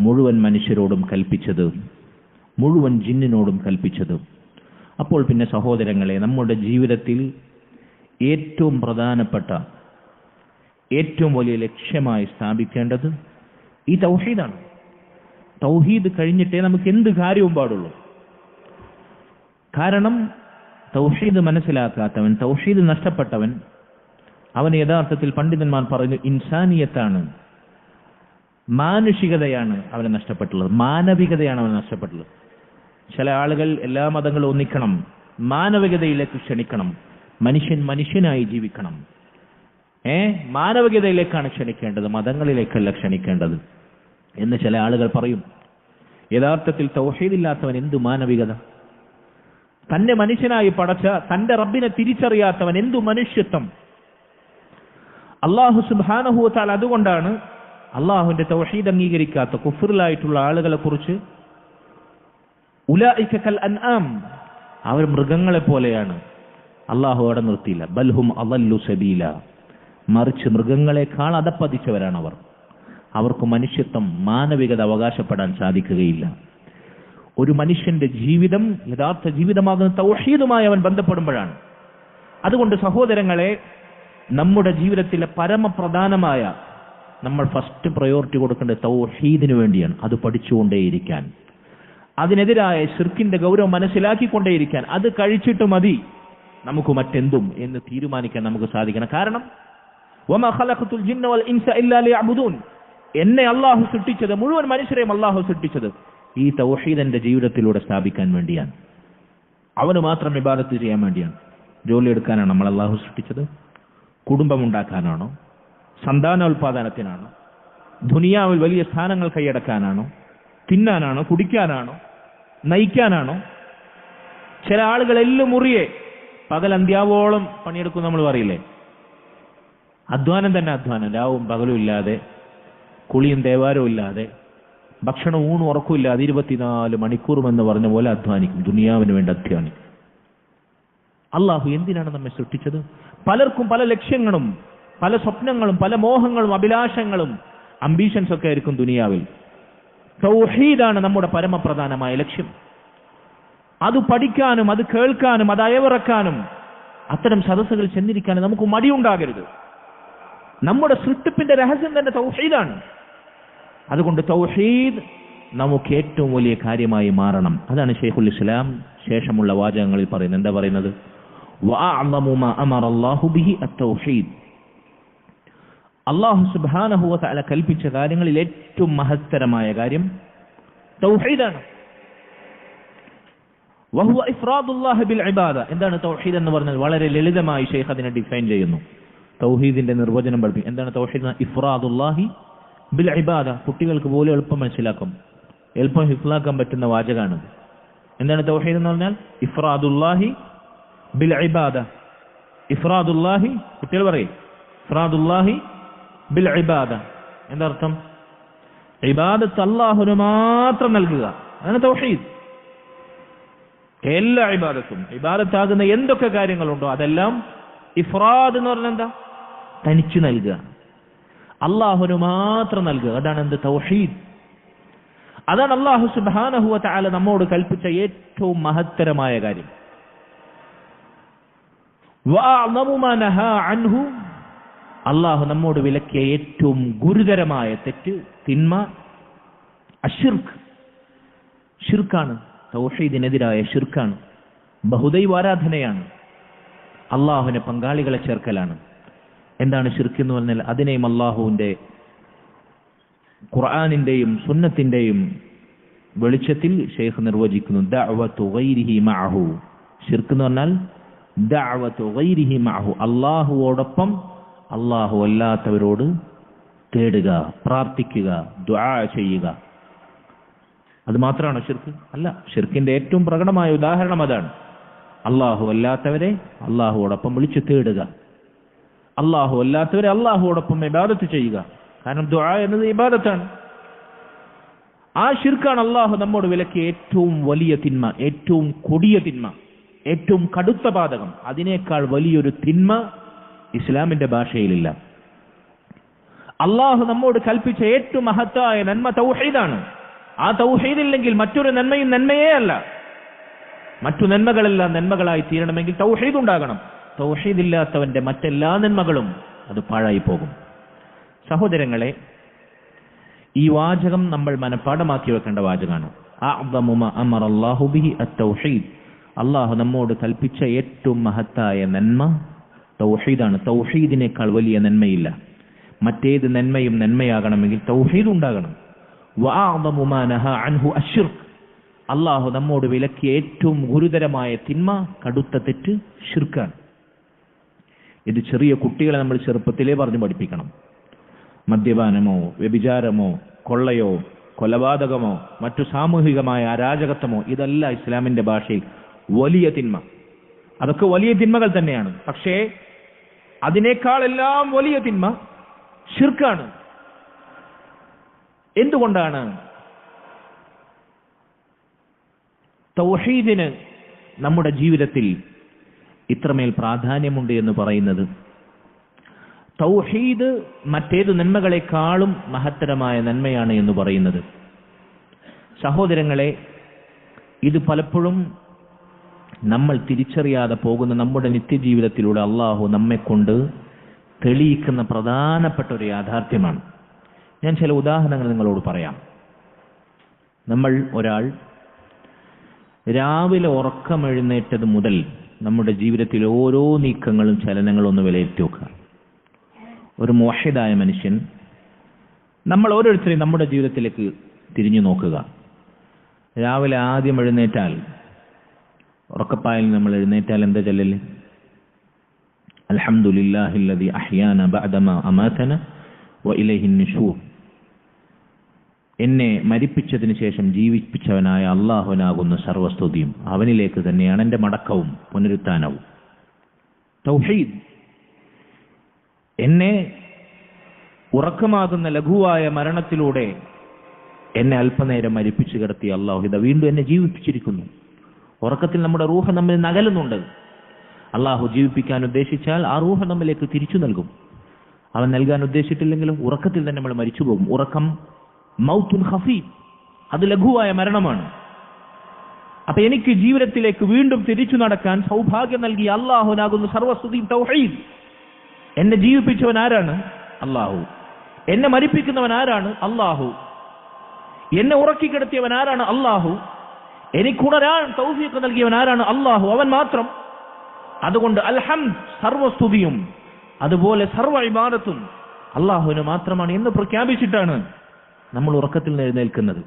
മുഴുവൻ മനുഷ്യരോടും കൽപ്പിച്ചത്, മുഴുവൻ ജിന്നിനോടും കൽപ്പിച്ചത്. അപ്പോൾ പിന്നെ സഹോദരങ്ങളെ, നമ്മുടെ ജീവിതത്തിൽ ഏറ്റവും പ്രധാനപ്പെട്ട, ഏറ്റവും വലിയ ലക്ഷ്യമായി സ്ഥാപിക്കേണ്ടത് ഈ തൗഹീദാണ്. തൗഹീദ് കഴിഞ്ഞിട്ടേ നമുക്ക് എന്ത് കാര്യവും പാടുള്ളൂ. കാരണം തൗഹീദ് മനസ്സിലാക്കാത്തവൻ, തൗഹീദ് നഷ്ടപ്പെട്ടവൻ, അവന് യഥാർത്ഥത്തിൽ പണ്ഡിതന്മാർ പറഞ്ഞു ഇൻസാനിയത്താണ്, മാനുഷികതയാണ് അവന് നഷ്ടപ്പെട്ടുള്ളത്, മാനവികതയാണ് അവന് നഷ്ടപ്പെട്ടുള്ളത്. ചില ആളുകൾ എല്ലാ മതങ്ങളും ഒന്നിക്കണം, മാനവികതയിലേക്ക് ക്ഷണിക്കണം, മനുഷ്യൻ മനുഷ്യനായി ജീവിക്കണം. മാനവികതയിലേക്കാണ് ക്ഷണിക്കേണ്ടത്, മതങ്ങളിലേക്കല്ല ക്ഷണിക്കേണ്ടത് എന്ന് ചില ആളുകൾ പറയും. യഥാർത്ഥത്തിൽ തൗഹീദില്ലാത്തവൻ എന്തു മാനവികത? തന്നെ മനുഷ്യനായി പടച്ച തന്റെ റബ്ബിനെ തിരിച്ചറിയാത്തവൻ എന്തു മനുഷ്യത്വം? അല്ലാഹു സുബ്ഹാനഹു വ തആല അതുകൊണ്ടാണ് അല്ലാഹുവിന്റെ തൗഹീദ് അംഗീകരിക്കാത്ത കുഫ്റിലായിട്ടുള്ള ആളുകളെ കുറിച്ച് ഉലൈക കൽ അൻആം, അവർ മൃഗങ്ങളെ പോലെയാണ്, അല്ലാഹു അവിടെ നിർത്തിയില്ല. ബൽഹും അളല്ലു സബീല, മറിച്ച് മൃഗങ്ങളെക്കാൾ അധപ്പതിച്ചവരാണ് അവർ. അവർക്ക് മനുഷ്യത്വം, മാനവികത അവകാശപ്പെടാൻ സാധിക്കുകയില്ല. ഒരു മനുഷ്യന്റെ ജീവിതം യഥാർത്ഥ ജീവിതമാകുന്ന തൗഹീദുമായി അവൻ ബന്ധപ്പെടുമ്പോഴാണ്. അതുകൊണ്ട് സഹോദരങ്ങളെ, നമ്മുടെ ജീവിതത്തിലെ പരമപ്രധാനമായ, നമ്മൾ ഫസ്റ്റ് പ്രയോറിറ്റി കൊടുക്കേണ്ടത് തൗഹീദിന് വേണ്ടിയാണ്. അത് പഠിച്ചുകൊണ്ടേയിരിക്കാൻ, അതിനെതിരായ ശിർക്കിന്റെ ഗൗരവം മനസ്സിലാക്കിക്കൊണ്ടേയിരിക്കാൻ. അത് കഴിച്ചിട്ട് മതി നമുക്ക് മറ്റെന്തും എന്ന് തീരുമാനിക്കാൻ നമുക്ക് സാധിക്കണം. കാരണം വമാ ഖലഖതുൽ ജിന്ന വൽ ഇൻസ ഇല്ലാ ലിയഅ്ബുദൂൻ, എന്നെ അല്ലാഹു സൃഷ്ടിച്ചത്, മുഴുവൻ മനുഷ്യരെയും അല്ലാഹു സൃഷ്ടിച്ചത് ഈ തൗഹീദ് എന്റെ ജീവിതത്തിലൂടെ സ്ഥാപിക്കാൻ വേണ്ടിയാണ്. അവന് മാത്രം ഇബാദത്ത് ചെയ്യാൻ വേണ്ടിയാണ്. ജോലി എടുക്കാനാണ് നമ്മൾ അല്ലാഹു സൃഷ്ടിച്ചത്? കുടുംബമുണ്ടാക്കാനാണോ? സന്താനോൽപാദനത്തിനാണോ? ദുനിയാവിൽ വലിയ സ്ഥാനങ്ങൾ കൈയടക്കാനാണോ? തിന്നാനാണോ? കുടിക്കാനാണോ? നയിക്കാനാണോ? ചില ആളുകൾ എല്ലാം മുറിയെ പകലന്ത്യാവോളം പണിയെടുക്കും. നമ്മൾ പറയില്ലേ, അധ്വാനം തന്നെ അധ്വാനം, രാവും പകലും ഇല്ലാതെ, കുളിയും ദേവാരവും ഇല്ലാതെ, ഭക്ഷണം ഊണും ഉറക്കമില്ലാതെ 24 മണിക്കൂറും എന്ന് പറഞ്ഞ പോലെ അധ്വാനിക്കും, ദുനിയാവിന് വേണ്ടി അധ്വാനിക്കും. അള്ളാഹു എന്തിനാണ് നമ്മെ സൃഷ്ടിച്ചത്? പലർക്കും പല ലക്ഷ്യങ്ങളും, പല സ്വപ്നങ്ങളും, പല മോഹങ്ങളും, അഭിലാഷങ്ങളും, അംബീഷൻസ് ഒക്കെ ആയിരിക്കും ദുനിയാവിൽ. തൗഹീദാണ് നമ്മുടെ പരമപ്രധാനമായ ലക്ഷ്യം. അത് പഠിക്കാനും, അത് കേൾക്കാനും, അത് അയവിറക്കാനും, അത്തരം സദസ്സുകൾ ചെന്നിരിക്കാനും നമുക്ക് മടിയുണ്ടാകരുത്. നമ്മുടെ സൃഷ്ടിപ്പിന്റെ രഹസ്യം തന്നെ തൗഹീദാണ്. അതുകൊണ്ട് തൗഹീദ് നമുക്ക് ഏറ്റവും വലിയ കാര്യമായി മാറണം. അതാണ് ഷെയ്ഖുൽ ഇസ്ലാം ശേഷമുള്ള വാചകങ്ങളിൽ പറയുന്നത്. എന്താ പറയുന്നത്? വഅഅ്ളമു മാ അമറല്ലാഹു ബിഹി അത്തൗഹീദ്. അല്ലാഹു സുബ്ഹാനഹു വ തആല കൽപ്പിച്ച കാര്യങ്ങളിൽ ഏറ്റവും മഹത്തരമായ കാര്യം തൗഹീദാണ്. വഹുവ ഇഫ്റാദുല്ലാഹി ബിൽ ഇബാദ. എന്താണ് തൗഹീദ് എന്ന് പറഞ്ഞാൽ? വളരെ ലളിതമായി ഷെയ്ഖ് അതിനെ ഡിഫൈൻ ചെയ്യുന്നു. തൗഹീദിന്റെ നിർവചനം പഠിപ്പിക്കും. എന്താണ് തൗഹീദ്? ഇഫ്റാദുല്ലാഹി ബിൽ ഇബാദ. കുട്ടികൾക്ക് പോലും എളുപ്പം മനസ്സിലാക്കും, എളുപ്പം ഹിഫ്ലാക്കാൻ പറ്റുന്ന വാചകമാണ്. എന്താണ് തൗഹീദ് എന്ന് പറഞ്ഞാൽ? ഇഫ്റാദുല്ലാഹി ബിൽ ഇബാദ. ഇഫ്റാദുല്ലാഹി, കുട്ടികൾ പറയും, ഇഫ്റാദുല്ലാഹി ബിൽ ഇബാദ. എന്താ അർത്ഥം? ഇബാദത്ത് അല്ലാഹുവിന് മാത്രം നൽകുക, അതാണ് തൗഹീദ്. എല്ലാ ഇബാദത്തും, ഇബാദത്താകുന്ന എന്തൊക്കെ കാര്യങ്ങളുണ്ടോ അതെല്ലാം ഇഫ്റാദ് എന്ന് പറഞ്ഞാൽ എന്താ? തനിച്ചു നൽകുക, അല്ലാഹുവിന് മാത്രം നൽകുക. അതാണ് എന്ത്? തൗഹീദ്. അതാണ് അല്ലാഹു സുബ്ഹാനഹു വ തആല നമ്മോട് കൽപ്പിച്ച ഏറ്റവും മഹത്തരമായ കാര്യം. വഅഅ്ളമു മാ നഹാ അൻഹു. അല്ലാഹു നമ്മോട് വിലക്കിയ ഏറ്റവും ഗുരുതരമായ തെറ്റ്, തിന്മ അശ്ശിർക്ക്. ഷിർക്കാണ്, തൗഹീദിനെതിരായ ഷിർക്കാണ്, ബഹുദൈവാരാധനയാണ്, അള്ളാഹുവിനെ പങ്കാളികളെ ചേർക്കലാണ്. എന്താണ് ഷിർക്ക് എന്ന് പറഞ്ഞാൽ? അതിനെയും അള്ളാഹുവിന്റെ ഖുർആനിന്റെയും സുന്നത്തിന്റെയും വെളിച്ചത്തിൽ ഷെയ്ഖ് നിർവചിക്കുന്നു, ദഅവതു ഗൈരിഹി മഅഹു. ഷിർക്ക് എന്ന് പറഞ്ഞാൽ ദഅവതു ഗൈരിഹി മഅഹു, അള്ളാഹുവോടൊപ്പം അല്ലാഹു അല്ലാത്തവരോട് തേടുക, പ്രാർത്ഥിക്കുക, ദുആ ചെയ്യുക. അത് മാത്രമാണോ ശിർക്ക്? അല്ല. ശിർക്കിന്റെ ഏറ്റവും പ്രകടമായ ഉദാഹരണം അതാണ്. അല്ലാഹു അല്ലാത്തവരെ അല്ലാഹുവോടൊപ്പം വിളിച്ചു തേടുക, അല്ലാഹു അല്ലാത്തവരെ അല്ലാഹുവോടൊപ്പം ഇബാദത്ത് ചെയ്യുക. കാരണം ദുആ എന്നത് ഇബാദത്താണ്. ആ ശിർക്കാണ് അല്ലാഹു നമ്മോട് വിലക്കിയ ഏറ്റവും വലിയ തിന്മ, ഏറ്റവും കൊടിയ തിന്മ, ഏറ്റവും കടുത്ത പാതകം. അതിനേക്കാൾ വലിയൊരു തിന്മ ഇസ്ലാമിന്റെ ഭാഷയിലില്ല. അല്ലാഹു നമ്മോട് കൽപ്പിച്ച ഏറ്റവും മഹത്തായ നന്മ തൗഹീദാണ്. ആ തൗഹീദില്ലെങ്കിൽ മറ്റൊരു നന്മയും നന്മയേ അല്ല. മറ്റു നന്മകളെല്ലാം നന്മകളായി തീരണമെങ്കിൽ തൗഹീദ് ഉണ്ടാകണം. തൗഹീദില്ലാത്തവന്റെ മറ്റെല്ലാ നന്മകളും അത് പാഴായി പോകും. സഹോദരങ്ങളെ, ഈ വാചകം നമ്മൾ മനഃപ്പാഠമാക്കി വെക്കേണ്ട വാചകമാണ്. അഅ്ദമു മാ അമറല്ലാഹു ബിഹി അത്തൗഹീദ്. അല്ലാഹു നമ്മോട് കൽപ്പിച്ച ഏറ്റവും മഹത്തായ നന്മ തൗഹീദാണ്. തൗഹീദിനേക്കാൾ വലിയ നന്മയില്ല. മറ്റേത് നന്മയും നന്മയാകണമെങ്കിൽ തൗഹീദ് ഉണ്ടാകണം. വഅഅ്ദമു മാ നഹാ അൻഹു അശ്ശിർക്ക്. അല്ലാഹു നമ്മോട് വിലക്കിയ ഏറ്റവും ഗുരുതരമായ തിന്മ, കടുത്ത തെറ്റ് ശിർക്കാണ്. ഇത് ചെറിയ കുട്ടികളെ നമ്മൾ ചെറുപ്പത്തിലേ പറഞ്ഞു പഠിപ്പിക്കണം. മദ്യപാനമോ വ്യഭിചാരമോ കൊള്ളയോ കൊലപാതകമോ മറ്റു സാമൂഹികമായ അരാജകത്വമോ ഇതല്ല ഇസ്ലാമിന്റെ ഭാഷയിൽ വലിയ തിന്മ. അതൊക്കെ വലിയ തിന്മകൾ തന്നെയാണ്. പക്ഷേ അതിനേക്കാളെല്ലാം വലിയ തിന്മ ശിർക്കാണ്. എന്തുകൊണ്ടാണ് തൗഹീദിന് നമ്മുടെ ജീവിതത്തിൽ ഇത്രമേൽ പ്രാധാന്യമുണ്ട് എന്ന് പറയുന്നത്? തൗഹീദ് മറ്റേതു നന്മകളെക്കാളും മഹത്തരമായ നന്മയാണ് എന്ന് പറയുന്നത്. സഹോദരങ്ങളെ, ഇത് പലപ്പോഴും നമ്മൾ തിരിച്ചറിയാതെ പോകുന്ന നമ്മുടെ നിത്യജീവിതത്തിലൂടെ അള്ളാഹു നമ്മെക്കൊണ്ട് തെളിയിക്കുന്ന പ്രധാനപ്പെട്ട ഒരു യാഥാർത്ഥ്യമാണ്. ഞാൻ ചില ഉദാഹരണങ്ങൾ നിങ്ങളോട് പറയാം. ഒരാൾ രാവിലെ ഉറക്കമെഴുന്നേറ്റത് മുതൽ നമ്മുടെ ജീവിതത്തിലെ ഓരോ നീക്കങ്ങളും ചലനങ്ങളും ഒന്ന് വിലയിരുത്തി നോക്കുക. ഒരു മുവഹിദായ മനുഷ്യൻ, നമ്മൾ ഓരോരുത്തരെയും നമ്മുടെ ജീവിതത്തിലേക്ക് തിരിഞ്ഞു നോക്കുക. രാവിലെ ആദ്യം എഴുന്നേറ്റാൽ, ഉറക്കപ്പായിൽ നമ്മൾ എഴുന്നേറ്റാൽ എന്താ ചൊല്ലല്? അൽഹംദുലില്ലാഹില്ലദി അഹ്യാന ബഅദമാ അമാതന വഇലൈഹിൻ നുശൂർ. എന്നെ മരിപ്പിച്ചതിന് ശേഷം ജീവിപ്പിച്ചവനായ അല്ലാഹുവിനാകുന്ന സർവസ്തുതിയും അവനിലേക്ക് തന്നെയാണ് എൻ്റെ മടക്കവും പുനരുത്ഥാനവും. തൗഹീദ്. എന്നെ ഉറക്കമാകുന്ന ലഘുവായ മരണത്തിലൂടെ എന്നെ അല്പനേരം മരിപ്പിച്ചു കിടത്തിയ അല്ലാഹു ഇതാ വീണ്ടും എന്നെ ജീവിപ്പിച്ചിരിക്കുന്നു. ഉറക്കത്തിൽ നമ്മുടെ റൂഹ് നമ്മിൽ നകലുന്നുണ്ട്. അല്ലാഹു ജീവിപ്പിക്കാൻ ഉദ്ദേശിച്ചാൽ ആ റൂഹ് നമ്മിലേക്ക് തിരിച്ചു നൽകും. അവൻ നൽകാൻ ഉദ്ദേശിച്ചിട്ടില്ലെങ്കിലും ഉറക്കത്തിൽ തന്നെ നമ്മൾ മരിച്ചു പോകും. ഉറക്കം മൗത്തുൻ ഖഫീഫ്, അത് ലഘുവായ മരണമാണ്. അപ്പൊ എനിക്ക് ജീവിതത്തിലേക്ക് വീണ്ടും തിരിച്ചു നടക്കാൻ സൗഭാഗ്യം നൽകിയ അല്ലാഹുവിനാകുന്ന സർവസ്തുതിയും തൗഹീദ്. എന്നെ ജീവിപ്പിച്ചവൻ ആരാണ്? അല്ലാഹു. എന്നെ മരിപ്പിക്കുന്നവൻ ആരാണ്? അല്ലാഹു. എന്നെ ഉറക്കിക്കിടത്തിയവൻ ആരാണ്? അല്ലാഹു. എനിക്കുണരാൻ തൗഫീഖ് നൽകിയവൻ ആരാണ്? അല്ലാഹു. അവൻ മാത്രം. അതുകൊണ്ട് അൽഹംദ്, സർവസ്തുതിയും അതുപോലെ സർവ്വ ഇബാദത്തും അല്ലാഹുവിന് മാത്രമാണ് എന്ന് പ്രഖ്യാപിച്ചിട്ടാണ് നമ്മൾ ഉറക്കത്തിൽ നിന്ന് എഴുന്നേൽക്കുന്നത്.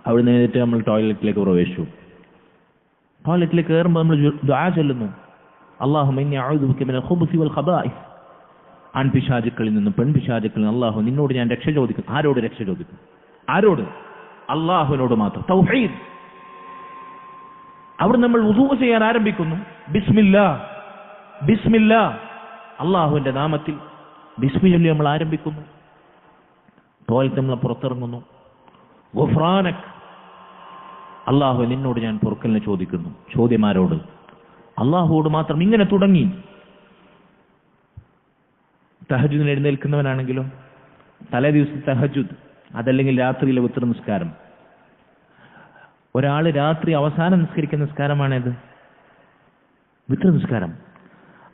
അവിടെ നിന്ന് എഴുന്നേറ്റ് നമ്മൾ ടോയ്ലറ്റിലേക്ക് പ്രവേശിച്ചു. ടോയ്ലറ്റിലേക്ക് കയറുമ്പോൾ നമ്മൾ ദുആ ചൊല്ലുന്നു, അല്ലാഹുമ്മ ഇന്നി അഊദു ബിക മിനൽ ഖുബുസി വൽ ഖബായിസ്. ആൺപിശാചുക്കളിൽ നിന്നും പെൺപിശാചുക്കളിൽ നിന്നും അല്ലാഹു നിന്നോട് ഞാൻ രക്ഷ ചോദിക്കും. ആരോട് രക്ഷ ചോദിക്കും? ആരോട്? അല്ലാഹുവിനോട് മാത്രം. തൗഹീദ്. അവിടെ നമ്മൾ വുദൂ ചെയ്യാൻ ആരംഭിക്കുന്നു. ബിസ്മില്ലാ, ബിസ്മില്ലാ, അല്ലാഹുവിന്റെ നാമത്തിൽ ബിസ്മി ചൊല്ലി നമ്മൾ ആരംഭിക്കുന്നു. ടോയ്ലറ്റ് നമ്മൾ പുറത്തിറങ്ങുന്നു. ഗുഫ്രാനക്, അല്ലാഹു നിന്നോട് ഞാൻ പൊറുക്കലിനെ ചോദിക്കുന്നു. ചോദ്യം ആരോട്? അല്ലാഹുവോട് മാത്രം. ഇങ്ങനെ തുടങ്ങി. തഹജ്ജുദിന് എഴുന്നേൽക്കുന്നവനാണെങ്കിലും തലേ ദിവസം തഹജ്ജുദ്, അതല്ലെങ്കിൽ രാത്രിയിലെ വിത്ർ നിസ്കാരം. ഒരാൾ രാത്രി അവസാനം നിസ്കരിക്കുന്ന നിസ്കാരമാണേത്? വിത്ർ നിസ്കാരം.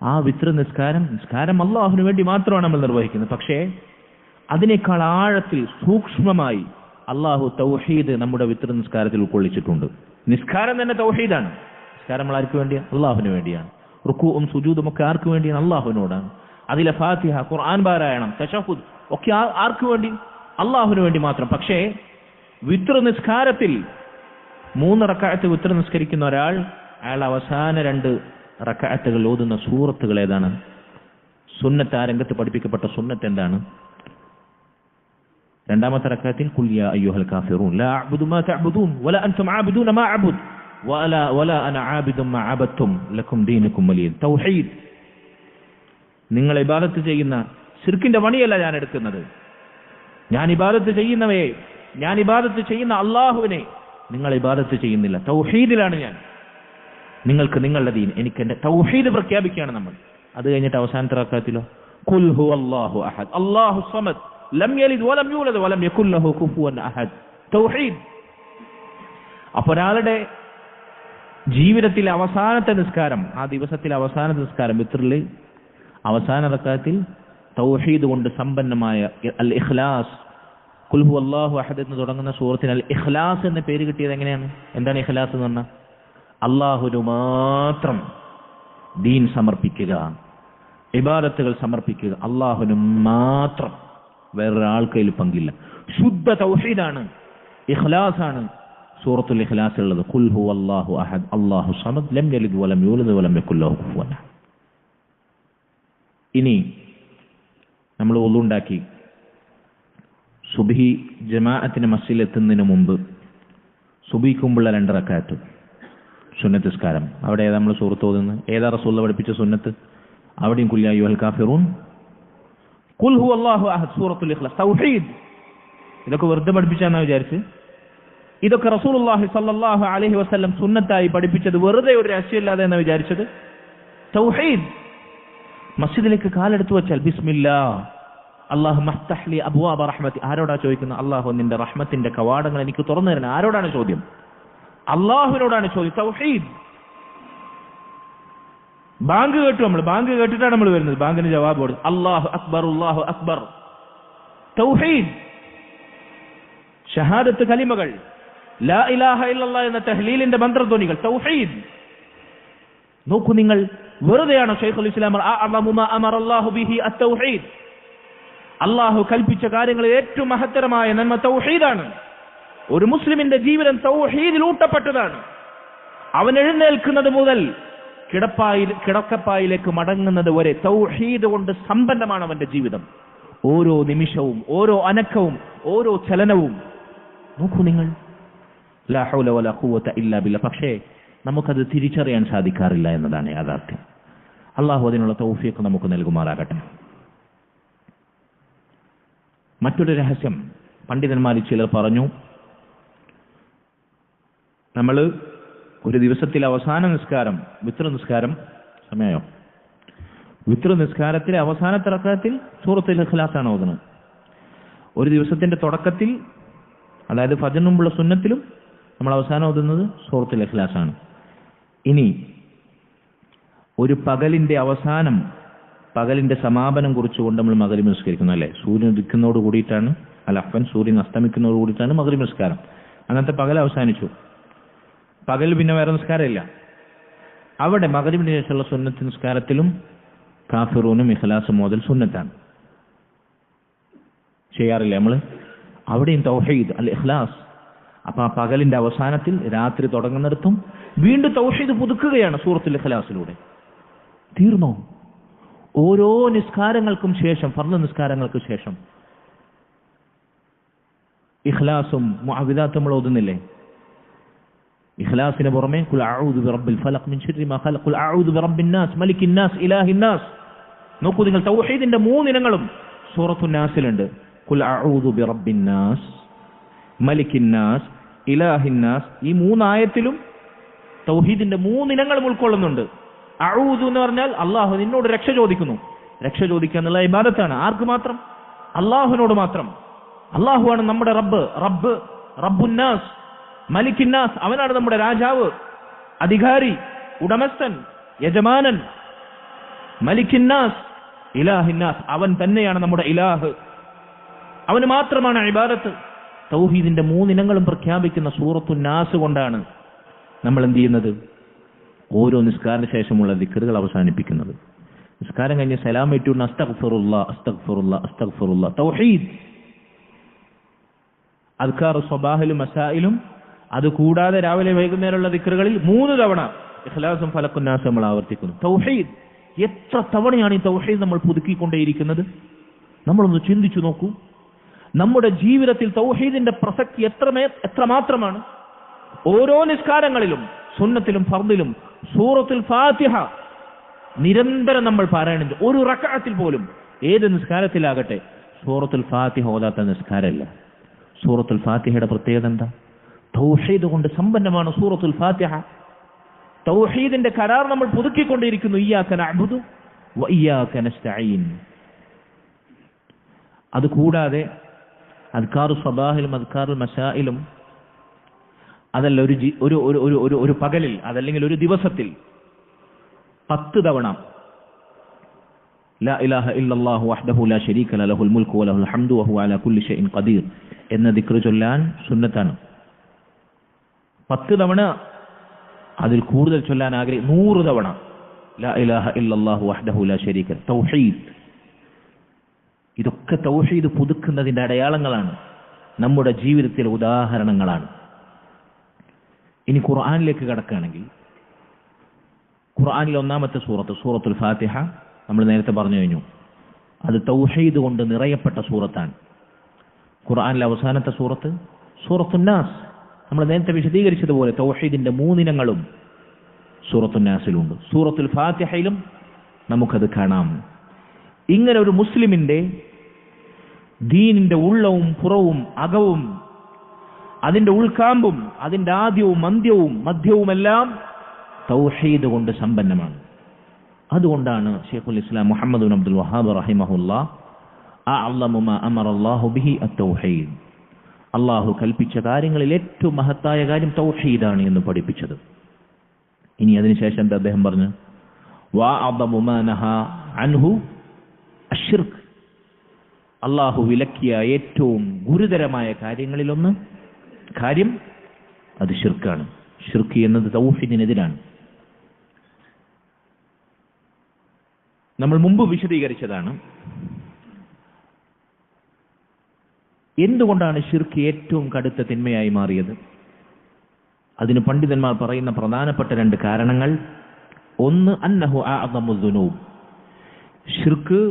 ആ വിത്ർ നിസ്കാരം അല്ലാഹുവിന് വേണ്ടി മാത്രമാണ് നമ്മൾ നിർവഹിക്കുന്നത്. പക്ഷേ അതിനേക്കാൾ ആഴത്തിൽ സൂക്ഷ്മമായി അല്ലാഹു തൗഹീദ് നമ്മുടെ വിത്ർ നിസ്കാരത്തിൽ ഉൾക്കൊള്ളിച്ചിട്ടുണ്ട്. നിസ്കാരം തന്നെ തൗഹീദാണ്. നിസ്കാരം നമ്മൾ ആർക്ക് വേണ്ടിയാണ്? അല്ലാഹുവിന് വേണ്ടിയാണ്. റുക്കൂഉം സുജൂദും ഒക്കെ ആർക്ക് വേണ്ടിയാണ്? അല്ലാഹുവിനോടാണ്. അതിലെ ഫാത്തിഹ, ഖുർആൻ പാരായണം, തശഹുദ് ഒക്കെ ആർക്ക് വേണ്ടി? അല്ലാഹുവിന് വേണ്ടി മാത്രം. പക്ഷേ വിത്ർ നിസ്കാരത്തിൽ 3 റക്അത്ത് വിത്ർ നിസ്കരിക്കുന്ന ഒരാൾ, അയാൾ അവസാന 2 റക്അത്തുകൾ ഓതുന്ന സൂറത്തുകൾ ഏതാണ്? സുന്നത്ത്, ആ രംഗത്ത് പഠിപ്പിക്കപ്പെട്ട സുന്നത്ത് എന്താണ്? രണ്ടാമത്തെ റക്അത്തിൽ ഖുൽ യാ അയ്യുഹൽ കാഫിറൂൻ ലാ അഅ്ബുദു മാ തഅ്ബുദൂൻ വലാ അൻതും ആബിദൂന മാ അഅ്ബുദു വലാ അന ആബിദും മാ അബദ്തും ലക്കും ദീനുക്കും വലിയ. തൗഹീദ്. നിങ്ങൾ ഇബാദത്ത് ചെയ്യുന്ന ശിർക്കിന്റെ പണിയല്ല ഞാൻ എടുക്കുന്നത്. ഞാൻ ഇബാദത്ത് ചെയ്യുന്ന അല്ലാഹുവിനെ നിങ്ങൾ ഇബാദത്ത് ചെയ്യുന്നില്ല. തൗഹീദിലാണ് ഞാൻ. നിങ്ങൾക്ക് നിങ്ങളുടെ ദീൻ, എനിക്ക് എന്റെ തൗഹീദ് പ്രഖ്യാപിക്കുകയാണ് നമ്മൾ. അത് കഴിഞ്ഞിട്ട് അവസാനത്തെ റക്അത്തിലോ ഖുൽ ഹുവല്ലാഹു അഹദ് അല്ലാഹു സമദ് ലം യലിദ് വലം യൂലദ് വലം യകുൽ ലഹു കുഫുവൻ അഹദ്. തൗഹീദ്. അപ്പോൾ ഒരാളുടെ ജീവിതത്തിലെ അവസാനത്തെ നിസ്കാരം, ആ ദിവസത്തിലെ അവസാനത്തെ നിസ്കാരം വിത്റിൽ അവസാന റക്അത്തിൽ തൗഹീദ് കൊണ്ട് സമ്പന്നമായ അൽ ഇഖ്ലാസ്, ഖുൽ ഹുവല്ലാഹു അഹദ് എന്ന് തുടങ്ങുന്ന സൂറത്തിന് അൽ ഇഖ്ലാസ് എന്ന പേര് കിട്ടിയത് എങ്ങനെയാണ്? എന്താണ് ഇഖ്ലാസ് എന്ന് പറഞ്ഞാൽ? അല്ലാഹുവിന് മാത്രം ദീൻ സമർപ്പിക്കുക, ഇബാദത്തുകൾ സമർപ്പിക്കുക, അല്ലാഹുവിന് മാത്രം, വേറൊരാൾക്കതിൽ പങ്കില്ല. ശുദ്ധ തൗഹീദാണ്, ഇഖ്ലാസാണ് സൂറത്തുൽ ഇഖ്ലാസിൽ ഉള്ളത്. ഖുൽ ഹുവല്ലാഹു അഹദ് അല്ലാഹു സമദ് ലം യലിദ് വലം യൂലദ് വലം യകുൽ ലഹു കുഫുവൻ അഹദ്. ഇനി നമ്മൾ വുളു ഉണ്ടാക്കി സുബ്ഹി ജമാഅത്തിന് മസ്ജിദിൽ എത്തുന്നതിന് മുമ്പ് സുബ്ഹിക്ക് മുമ്പുള്ള 2 റക്അത്ത് സുന്നത്ത് നിസ്കാരം. അവിടെ ഏതാ നമ്മൾ സൂറത്ത് ഓതുന്നത്? ഏതാ റസൂൽ പഠിപ്പിച്ച സുന്നത്ത്? അവിടെയും ഖുൽ യാ അയ്യുഹൽ കാഫിറൂൻ ഖുൽ ഹുവല്ലാഹു അഹദ് സൂറത്തുൽ ഇഖ്ലാസ്. തൗഹീദ്. ഇതൊക്കെ വെറുതെ പഠിപ്പിച്ചാന്നാ വിചാരിച്ച്? ഇതൊക്കെ റസൂലുള്ളാഹി സ്വല്ലല്ലാഹു അലൈഹി വസല്ലം സുന്നത്തായി പഠിപ്പിച്ചത് വെറുതെ ഒരു രഹസ്യമില്ലാതെ എന്നാ വിചാരിച്ചത്? തൗഹീദ്. മസ്ജിദിലേക്ക് കാലെടുത്തു വെച്ചാൽ ബിസ്മില്ലാഹ് അല്ലാഹുമ്മ അഫ്തഹ് ലി അബ്വാബ റഹ്മതി. ആരോടാ ചോദിക്കുന്നത്? അല്ലാഹു നിന്റെ റഹ്മത്തിന്റെ കവാടങ്ങൾ എനിക്ക് തുറന്നു തരണം. ആരോടാണ് ചോദ്യം? അല്ലാഹുവിനോടാണ് ചോദ്യം. തൗഹീദ്. ബാങ്ക് കേട്ടു, നമ്മൾ ബാങ്ക് കേട്ടിട്ടാണ് നമ്മൾ വരുന്നത്. ബാങ്കിന് ജവാബ് കൊടുക്കും അല്ലാഹു അക്ബർ അല്ലാഹു അക്ബർ. തൗഹീദ്. ഷഹാദത്ത് കലിമകൾ, ലാ ഇലാഹ ഇല്ലല്ലാഹ് എന്ന തഹ്ലീലിന്റെ മന്ത്രധ്വനികൾ, തൗഹീദ്. നോക്കൂ നിങ്ങൾ, വെറുതെയാണോ ശൈഖുൽ ഇസ്ലാം അഅ്ളമു മാ അമറ അല്ലാഹു ബിഹി അത്തൗഹീദ്? അല്ലാഹു കൽപ്പിച്ച കാര്യങ്ങളിൽ ഏറ്റവും മഹത്തരമായ നന്മ തൗഹീദാണ്. ഒരു മുസ്ലിമിന്റെ ജീവിതം തൗഹീദിൽ ഊട്ടപ്പെട്ടതാണ്. അവൻ എഴുന്നേൽക്കുന്നത് മുതൽ കിടക്കപ്പായിലേക്ക് മടങ്ങുന്നത് വരെ തൗഹീദ് കൊണ്ട് സമ്പന്നമാണ് അവന്റെ ജീവിതം. ഓരോ നിമിഷവും, ഓരോ അനക്കവും, ഓരോ ചലനവും. നോക്കൂ നിങ്ങൾ, ലാ ഹൗല വലാ ഖുവത ഇല്ലാ ബില്ലാഹ്. പക്ഷേ നമുക്കത് തിരിച്ചറിയാൻ സാധിക്കാറില്ല എന്നതാണ് യാഥാർത്ഥ്യം. അള്ളാഹു അതിനുള്ള തൗഫീഖ് നമുക്ക് നൽകുമാറാകട്ടെ. മറ്റൊരു രഹസ്യം പണ്ഡിതന്മാരിൽ ചിലർ പറഞ്ഞു, നമ്മൾ ഒരു ദിവസത്തിലെ അവസാന നിസ്കാരം, വിത്ർ നിസ്കാരം, സമയോ വിത്ർ നിസ്കാരത്തിലെ അവസാനത്തെ റക്അത്തിൽ സൂറത്തുൽ ഇഖ്ലാസാണ് ഓതുന്നത്. ഒരു ദിവസത്തിന്റെ തുടക്കത്തിൽ, അതായത് ഫജ്റിന് മുമ്പുള്ള സുന്നത്തിലും നമ്മൾ അവസാനം ഓതുന്നത് സൂറത്തുൽ ഇഖ്ലാസാണ്. ഇനി ഒരു പകലിന്റെ അവസാനം, പകലിന്റെ സമാപനം കുറിച്ചുകൊണ്ട് നമ്മൾ മഗ്രിബ് നിസ്കരിക്കുന്നു, അല്ലെ? സൂര്യൻ ഉദിക്കുന്നതോട് കൂടിയിട്ടാണ്, അഫ്വൻ സൂര്യൻ അസ്തമിക്കുന്നതോട് കൂടിയിട്ടാണ് മഗ്രിബ് നിസ്കാരം. അങ്ങനത്തെ പകൽ അവസാനിച്ചു. പകൽ പിന്നെ വേറെ നിസ്കാരമില്ല. അവിടെ മഗ്രിബിന് ശേഷമുള്ള സുന്നത്ത് നിസ്കാരത്തിലും കാഫിറൂനും ഇഖ്ലാസും മോദൽ സുന്നത്താണ്. ചെയ്യാറില്ല നമ്മൾ? അവിടെയും തൗഹീദ് അൽ ഇഖ്ലാസ്. അപ്പൊ ആ പകലിന്റെ അവസാനത്തിൽ രാത്രി തുടങ്ങുന്നിടത്തും വീണ്ടും തൗഹീദ് പുതുക്കുകയാണ് സൂറത്തുൽ ഇഖ്ലാസിലൂടെ. തീർന്നോ? ഓരോ നിസ്കാരങ്ങൾക്കും ശേഷം, ഫർള് നിസ്കാരങ്ങൾക്ക് ശേഷം ഇഖ്ലാസും മുഅവ്വിദാത്തും നമ്മൾ ഓതുന്നില്ലേ? ഇഖ്ലാസിന് പുറമെ ഖുൽ അഊദു ബിറബ്ബിൽ ഫലഖ് മിൻ ശർരി മാ ഖലഖ്, ഖുൽ അഊദു ബിറബ്ബിൻ നാസ് മലിക്കിൻ നാസ് ഇലാഹിൻ നാസ്. നോക്കൂ നിങ്ങൾ, തൗഹീദിന്റെ 3 ഇനങ്ങളും സൂറത്തുൻ നാസിലുണ്ട്. ഖുൽ അഊദു ബിറബ്ബിൻ നാസ്, മലിക്കിൻ നാസ്, ഇലാഹിൻ നാസ്. ഈ 3 ആയത്തിലും തൗഹീദിന്റെ 3 ഇനങ്ങളും ഉൾക്കൊള്ളുന്നുണ്ട്. അഊദു എന്ന് പറഞ്ഞാൽ അല്ലാഹു നിന്നോട് രക്ഷ ചോദിക്കുന്നു. രക്ഷ ചോദിക്കുക എന്നുള്ള ഇബാദത്താണ്. ആർക്ക് മാത്രം? അല്ലാഹുവിനോട് മാത്രം. അല്ലാഹുവാണ് നമ്മുടെ റബ്ബ്. റബ്ബുൻ നാസ്, മലിക്കിൻ നാസ്. അവനാണ് നമ്മുടെ രാജാവ്, അധികാരി, ഉടമസ്ഥൻ, യജമാനൻ. മലിക്കിൻ നാസ്, ഇലാഹിൻ നാസ്. അവൻ തന്നെയാണ് നമ്മുടെ ഇലാഹ്. അവന് മാത്രമാണ് ഇബാദത്ത്. തൗഹീദിന്റെ 3 ഇനങ്ങളും പ്രഖ്യാപിക്കുന്ന സൂറത്തുൻ നാസ് കൊണ്ടാണ് നമ്മൾ എന്ത് ചെയ്യുന്നത്? ഓരോ നിസ്കാരത്തിന് ശേഷമുള്ള ദിക്റുകൾ അവസാനിപ്പിക്കുന്നത്. നിസ്കാരം കഴിഞ്ഞ് സലാം ഏറ്റുകൊണ്ട് അസ്തഗ്ഫിറുല്ലാഹ് അസ്തഗ്ഫിറുല്ലാഹ് അസ്തഗ്ഫിറുല്ലാഹ്. തൗഹീദ്. അദ്കാർ സ്വബാഹിലും മസായിലും, അത് കൂടാതെ രാവിലെ വൈകുന്നേരമുള്ള ദിക്റുകളിൽ 3 തവണ ഇഖ്ലാസും ഫലഖുൻ നാസും നമ്മൾ ആവർത്തിക്കുന്നു. തൗഹീദ്.
എത്ര തവണയാണ് ഈ തൗഹീദ് നമ്മൾ പുതുക്കിക്കൊണ്ടേയിരിക്കുന്നത്? നമ്മളൊന്ന് ചിന്തിച്ചു നോക്കൂ. നമ്മുടെ ജീവിതത്തിൽ തൗഹീദിന്റെ പ്രസക്തി എത്രമാത്രമാണ്. ഓരോ നിസ്കാരങ്ങളിലും, സുന്നത്തിലും ഫർദിലും സൂറത്തുൽ ഫാത്തിഹ നിരന്തരം നമ്മൾ പാരായണം ചെയ്യും. ഒരു റക്അത്തിൽ പോലും, ഏത് നിസ്കാരത്തിലാകട്ടെ, സൂറത്തുൽ ഫാത്തിഹ ഓതാത്ത നിസ്കാരമില്ല. സൂറത്തുൽ ഫാത്തിഹയുടെ പ്രത്യേകത എന്താ? തൗഹീദ് കൊണ്ട് സമ്പന്നമാണ് സൂറത്തുൽ ഫാത്തിഹ. തൗഹീദിന്റെ കരാർ നമ്മൾ പുതുക്കിക്കൊണ്ടിരിക്കുന്നു. ഇയ്യാക നഅ്ബുദു വ ഇയ്യാക നസ്തഈൻ. അതുകൂടാതെ അദ്കാറു സബാഹിലും അദ്കാറുൽ മസായിലും, അതല്ല ഒരു പകലിൽ, അതല്ലെങ്കിൽ ഒരു ദിവസത്തിൽ 10 തവണ ലാ ഇലാഹ ഇല്ലല്ലാഹു വഹ്ദഹു ലാ ശരീക ലഹുൽ മുൽക്കു വലഹുൽ ഹംദു വഹുവ അലാ കുല്ലി ഷൈഇൻ ഖദീർ എന്ന ദിക്ർ ചൊല്ലാൻ സുന്നത്താണ്. 10 തവണ, അതിൽ കൂടുതൽ ചൊല്ലാൻ 100 തവണ ലാ ഇലാഹ ഇല്ലല്ലാഹു വഹ്ദഹു ലാ ശരീക. തൗഹീദ്, ഇതൊക്കെ തൗഹീദ് പുതുക്കുന്നതിന്റെ അടയാളങ്ങളാണ്, നമ്മുടെ ജീവിതത്തിലെ ഉദാഹരണങ്ങളാണ്. ഇനി ഖുർആനിലേക്ക് കടക്കുകയാണെങ്കിൽ, ഖുർആനിലെ ഒന്നാമത്തെ സൂറത്തുൽ ഫാത്തിഹ നമ്മൾ നേരത്തെ പറഞ്ഞു കഴിഞ്ഞു. അത് തൗഹീദ് കൊണ്ട് നിറയപ്പെട്ട സൂറത്താണ്. ഖുർആനിലെ അവസാനത്തെ സൂറത്തുൻ നാസ്, നമ്മൾ നേരത്തെ വിശദീകരിച്ചതുപോലെ തൗഹീദിന്റെ 3 ഇനങ്ങളും സൂറത്തുൻ നാസിലുണ്ട്. സൂറത്തുൽ ഫാത്തിഹയിലും നമുക്കത് കാണാം. ഇങ്ങനെ ഒരു മുസ്ലിമിന്റെ ദീനിന്റെ ഉള്ളവും പുറവും അകവും, അതിന്റെ ഉൾക്കാമ്പും അതിന്റെ ആദ്യവും അന്ത്യവും മധ്യവുമെല്ലാം തൗഹീദ് കൊണ്ട് സമ്പന്നമാണ്. അതുകൊണ്ടാണ് ശൈഖുൽ ഇസ്ലാം മുഹമ്മദ് ബിൻ അബ്ദുൽ വഹാബ് റഹിമഹുല്ലാഹ് അഅ്ലമു മാ അമറല്ലാഹു ബിഹി അത്തൗഹീദ്, അല്ലാഹു കൽപ്പിച്ച കാര്യങ്ങളിൽ ഏറ്റവും മഹത്തായ കാര്യം തൗഹീദാണ് എന്ന് പഠിപ്പിച്ചത്. ഇനി അതിനുശേഷം അദ്ദേഹം പറഞ്ഞു വഅഅ്ലമു മാ നഹാ അൻഹു അശ്ശിർക്ക്, അല്ലാഹു വിലക്കിയ ഏറ്റവും ഗുരുതരമായ കാര്യങ്ങളിലൊന്ന് അത് ശിർക്കാണ്. ശിർക്ക് എന്നത് തൗഹീദിനെതിരാണ്. നമ്മൾ മുമ്പ് വിശദീകരിച്ചതാണ് എന്തുകൊണ്ടാണ് ശിർക്ക് ഏറ്റവും കടുത്ത തിന്മയായി മാറിയത്. അതിന് പണ്ഡിതന്മാർ പറയുന്ന പ്രധാനപ്പെട്ട 2 കാരണങ്ങൾ. ഒന്ന്, അന്നഹു അഅ്ദമു ദുനൂബ്, ശിർക്ക്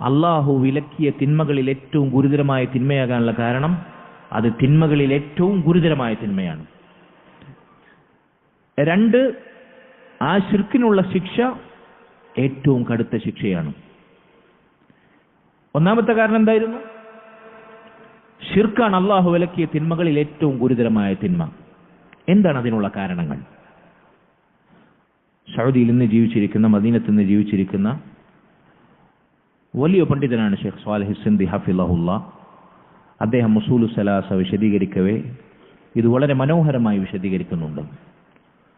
അല്ലാഹു വിലക്കിയ തിന്മകളിൽ ഏറ്റവും ഗുരുതരമായ തിന്മയാകാനുള്ള കാരണം അത് തിന്മകളിൽ ഏറ്റവും ഗുരുതരമായ തിന്മയാണ്. 2, ആ ശിർക്കിനുള്ള ശിക്ഷ ഏറ്റവും കടുത്ത ശിക്ഷയാണ്. ഒന്നാമത്തെ കാരണം എന്തായിരുന്നു? ശിർക്കാണ് അല്ലാഹു വിലക്കിയ തിന്മകളിൽ ഏറ്റവും ഗുരുതരമായ തിന്മ. എന്താണ് അതിനുള്ള കാരണങ്ങൾ? സൗദിയിൽ നിന്ന് ജീവിച്ചിരിക്കുന്ന, മദീനത്ത് നിന്ന് ജീവിച്ചിരിക്കുന്ന വലിയ പണ്ഡിതനാണ് ഷെയ്ഖ് സ്വാലിഹ് സിന്ദി ഹഫിളഹുല്ലാഹ്. അദ്ദേഹം ഉസൂലുസ് സലാസ വിശദീകരിക്കവേ ഇത് വളരെ മനോഹരമായി വിശദീകരിക്കുന്നുണ്ട്.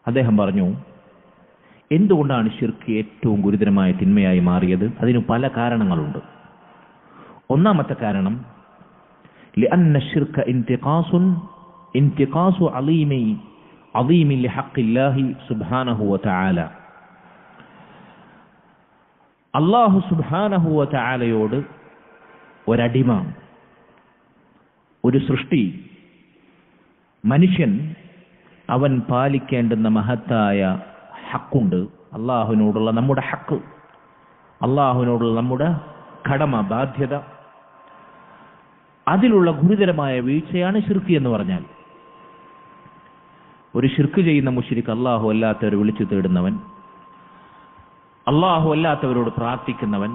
അദ്ദേഹം പറഞ്ഞു, എന്തുകൊണ്ടാണ് ശിർക്ക് ഏറ്റവും ഗുരുതരമായ തിന്മയായി മാറിയത്? അതിന് പല കാരണങ്ങളുണ്ട്. ഒന്നാമത്തെ കാരണം, لأن الشرك انتقاص عظيم لحق الله سبحانه وتعالى. അല്ലാഹു സുബ്ഹാനഹു വ തആലയോട് ഒരടിമ, ഒരു സൃഷ്ടി, മനുഷ്യൻ, അവൻ പാലിക്കേണ്ടുന്ന മഹത്തായ ഹക്കുണ്ട്. അല്ലാഹുവിനോടുള്ള നമ്മുടെ ഹക്ക്, അല്ലാഹുവിനോടുള്ള നമ്മുടെ കടമ, ബാധ്യത, അതിലുള്ള ഗുരുതരമായ വീഴ്ചയാണ് ശിർക്ക് എന്ന് പറഞ്ഞാൽ. ഒരു ശിർക്ക് ചെയ്യുന്ന മുശ്രിക്ക്, അല്ലാഹു അല്ലാത്തവരെ വിളിച്ചു തേടുന്നവൻ, അല്ലാഹു അല്ലാത്തവരോട് പ്രാർത്ഥിക്കുന്നവൻ,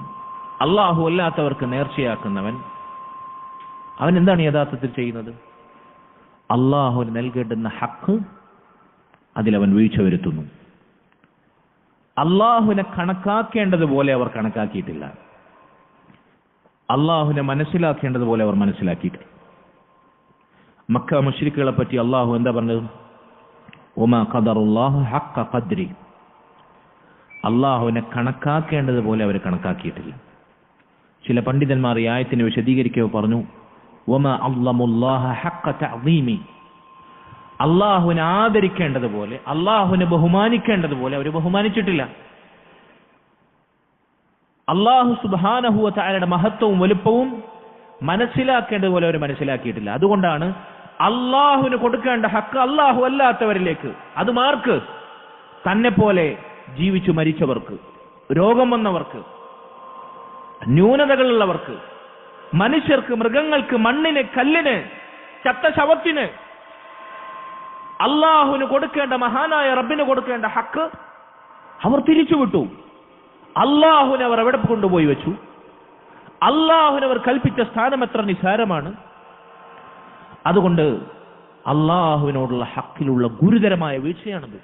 അല്ലാഹു അല്ലാത്തവർക്ക് നേർച്ചയാക്കുന്നവൻ, അവൻ എന്താണ് യഥാർത്ഥത്തിൽ ചെയ്യുന്നത്? അല്ലാഹുവിന് നൽകേണ്ടുന്ന ഹക്ക് അതിലവൻ വീഴ്ച വരുത്തുന്നു. അല്ലാഹുവിനെ കണക്കാക്കേണ്ടതുപോലെ അവർ കണക്കാക്കിയിട്ടില്ല. അല്ലാഹുവിനെ മനസ്സിലാക്കേണ്ടതുപോലെ അവർ മനസ്സിലാക്കിയിട്ടില്ല. മക്ക മുശ്രിക്കുകളെ പറ്റി അല്ലാഹു എന്താ പറഞ്ഞത്? വമാ ഖദറുല്ലാഹു ഹഖ്ക ഖദ്രി, അല്ലാഹുവിനെ കണക്കാക്കേണ്ടതുപോലെ അവർ കണക്കാക്കിയിട്ടില്ല. ചില പണ്ഡിതന്മാർ ഈ ആയത്തിനെ വിശദീകരിക്കുക പറഞ്ഞു, വമാ അള്ളമുല്ലാഹ ഹഖ്ക തഅദീമി, അല്ലാഹുവിനെ ആദരിക്കേണ്ടതുപോലെ, അല്ലാഹുവിനെ ബഹുമാനിക്കേണ്ടതുപോലെ അവർ ബഹുമാനിച്ചിട്ടില്ല. അല്ലാഹു സുബ്ഹാനഹു വ തആലയുടെ മഹത്വവും വലുപ്പവും മനസ്സിലാക്കേണ്ടതുപോലെ അവർ മനസ്സിലാക്കിയിട്ടില്ല. അതുകൊണ്ടാണ് അല്ലാഹുവിന് കൊടുക്കേണ്ട ഹക്ക് അല്ലാഹു അല്ലാത്തവരിലേക്ക്, അത് മാർക്ക് തന്നെ പോലെ ജീവിച്ചു മരിച്ചവർക്ക്, രോഗം വന്നവർക്ക്, ന്യൂനതകളുള്ളവർക്ക്, മനുഷ്യർക്ക്, മൃഗങ്ങൾക്ക്, മണ്ണിന്, കല്ലിന്, ചത്ത ശവത്തിന് അള്ളാഹുവിന് കൊടുക്കേണ്ട, മഹാനായ റബ്ബിന് കൊടുക്കേണ്ട ഹക്ക് അവർ തിരിച്ചുവിട്ടു. അള്ളാഹുവിനെ അവർ എവിടെ കൊണ്ടുപോയി വെച്ചു? അള്ളാഹുവിനവർ കൽപ്പിച്ച സ്ഥാനം എത്ര നിസാരമാണ്. അതുകൊണ്ട് അള്ളാഹുവിനോടുള്ള ഹക്കിലുള്ള ഗുരുതരമായ വീഴ്ചയാണത്.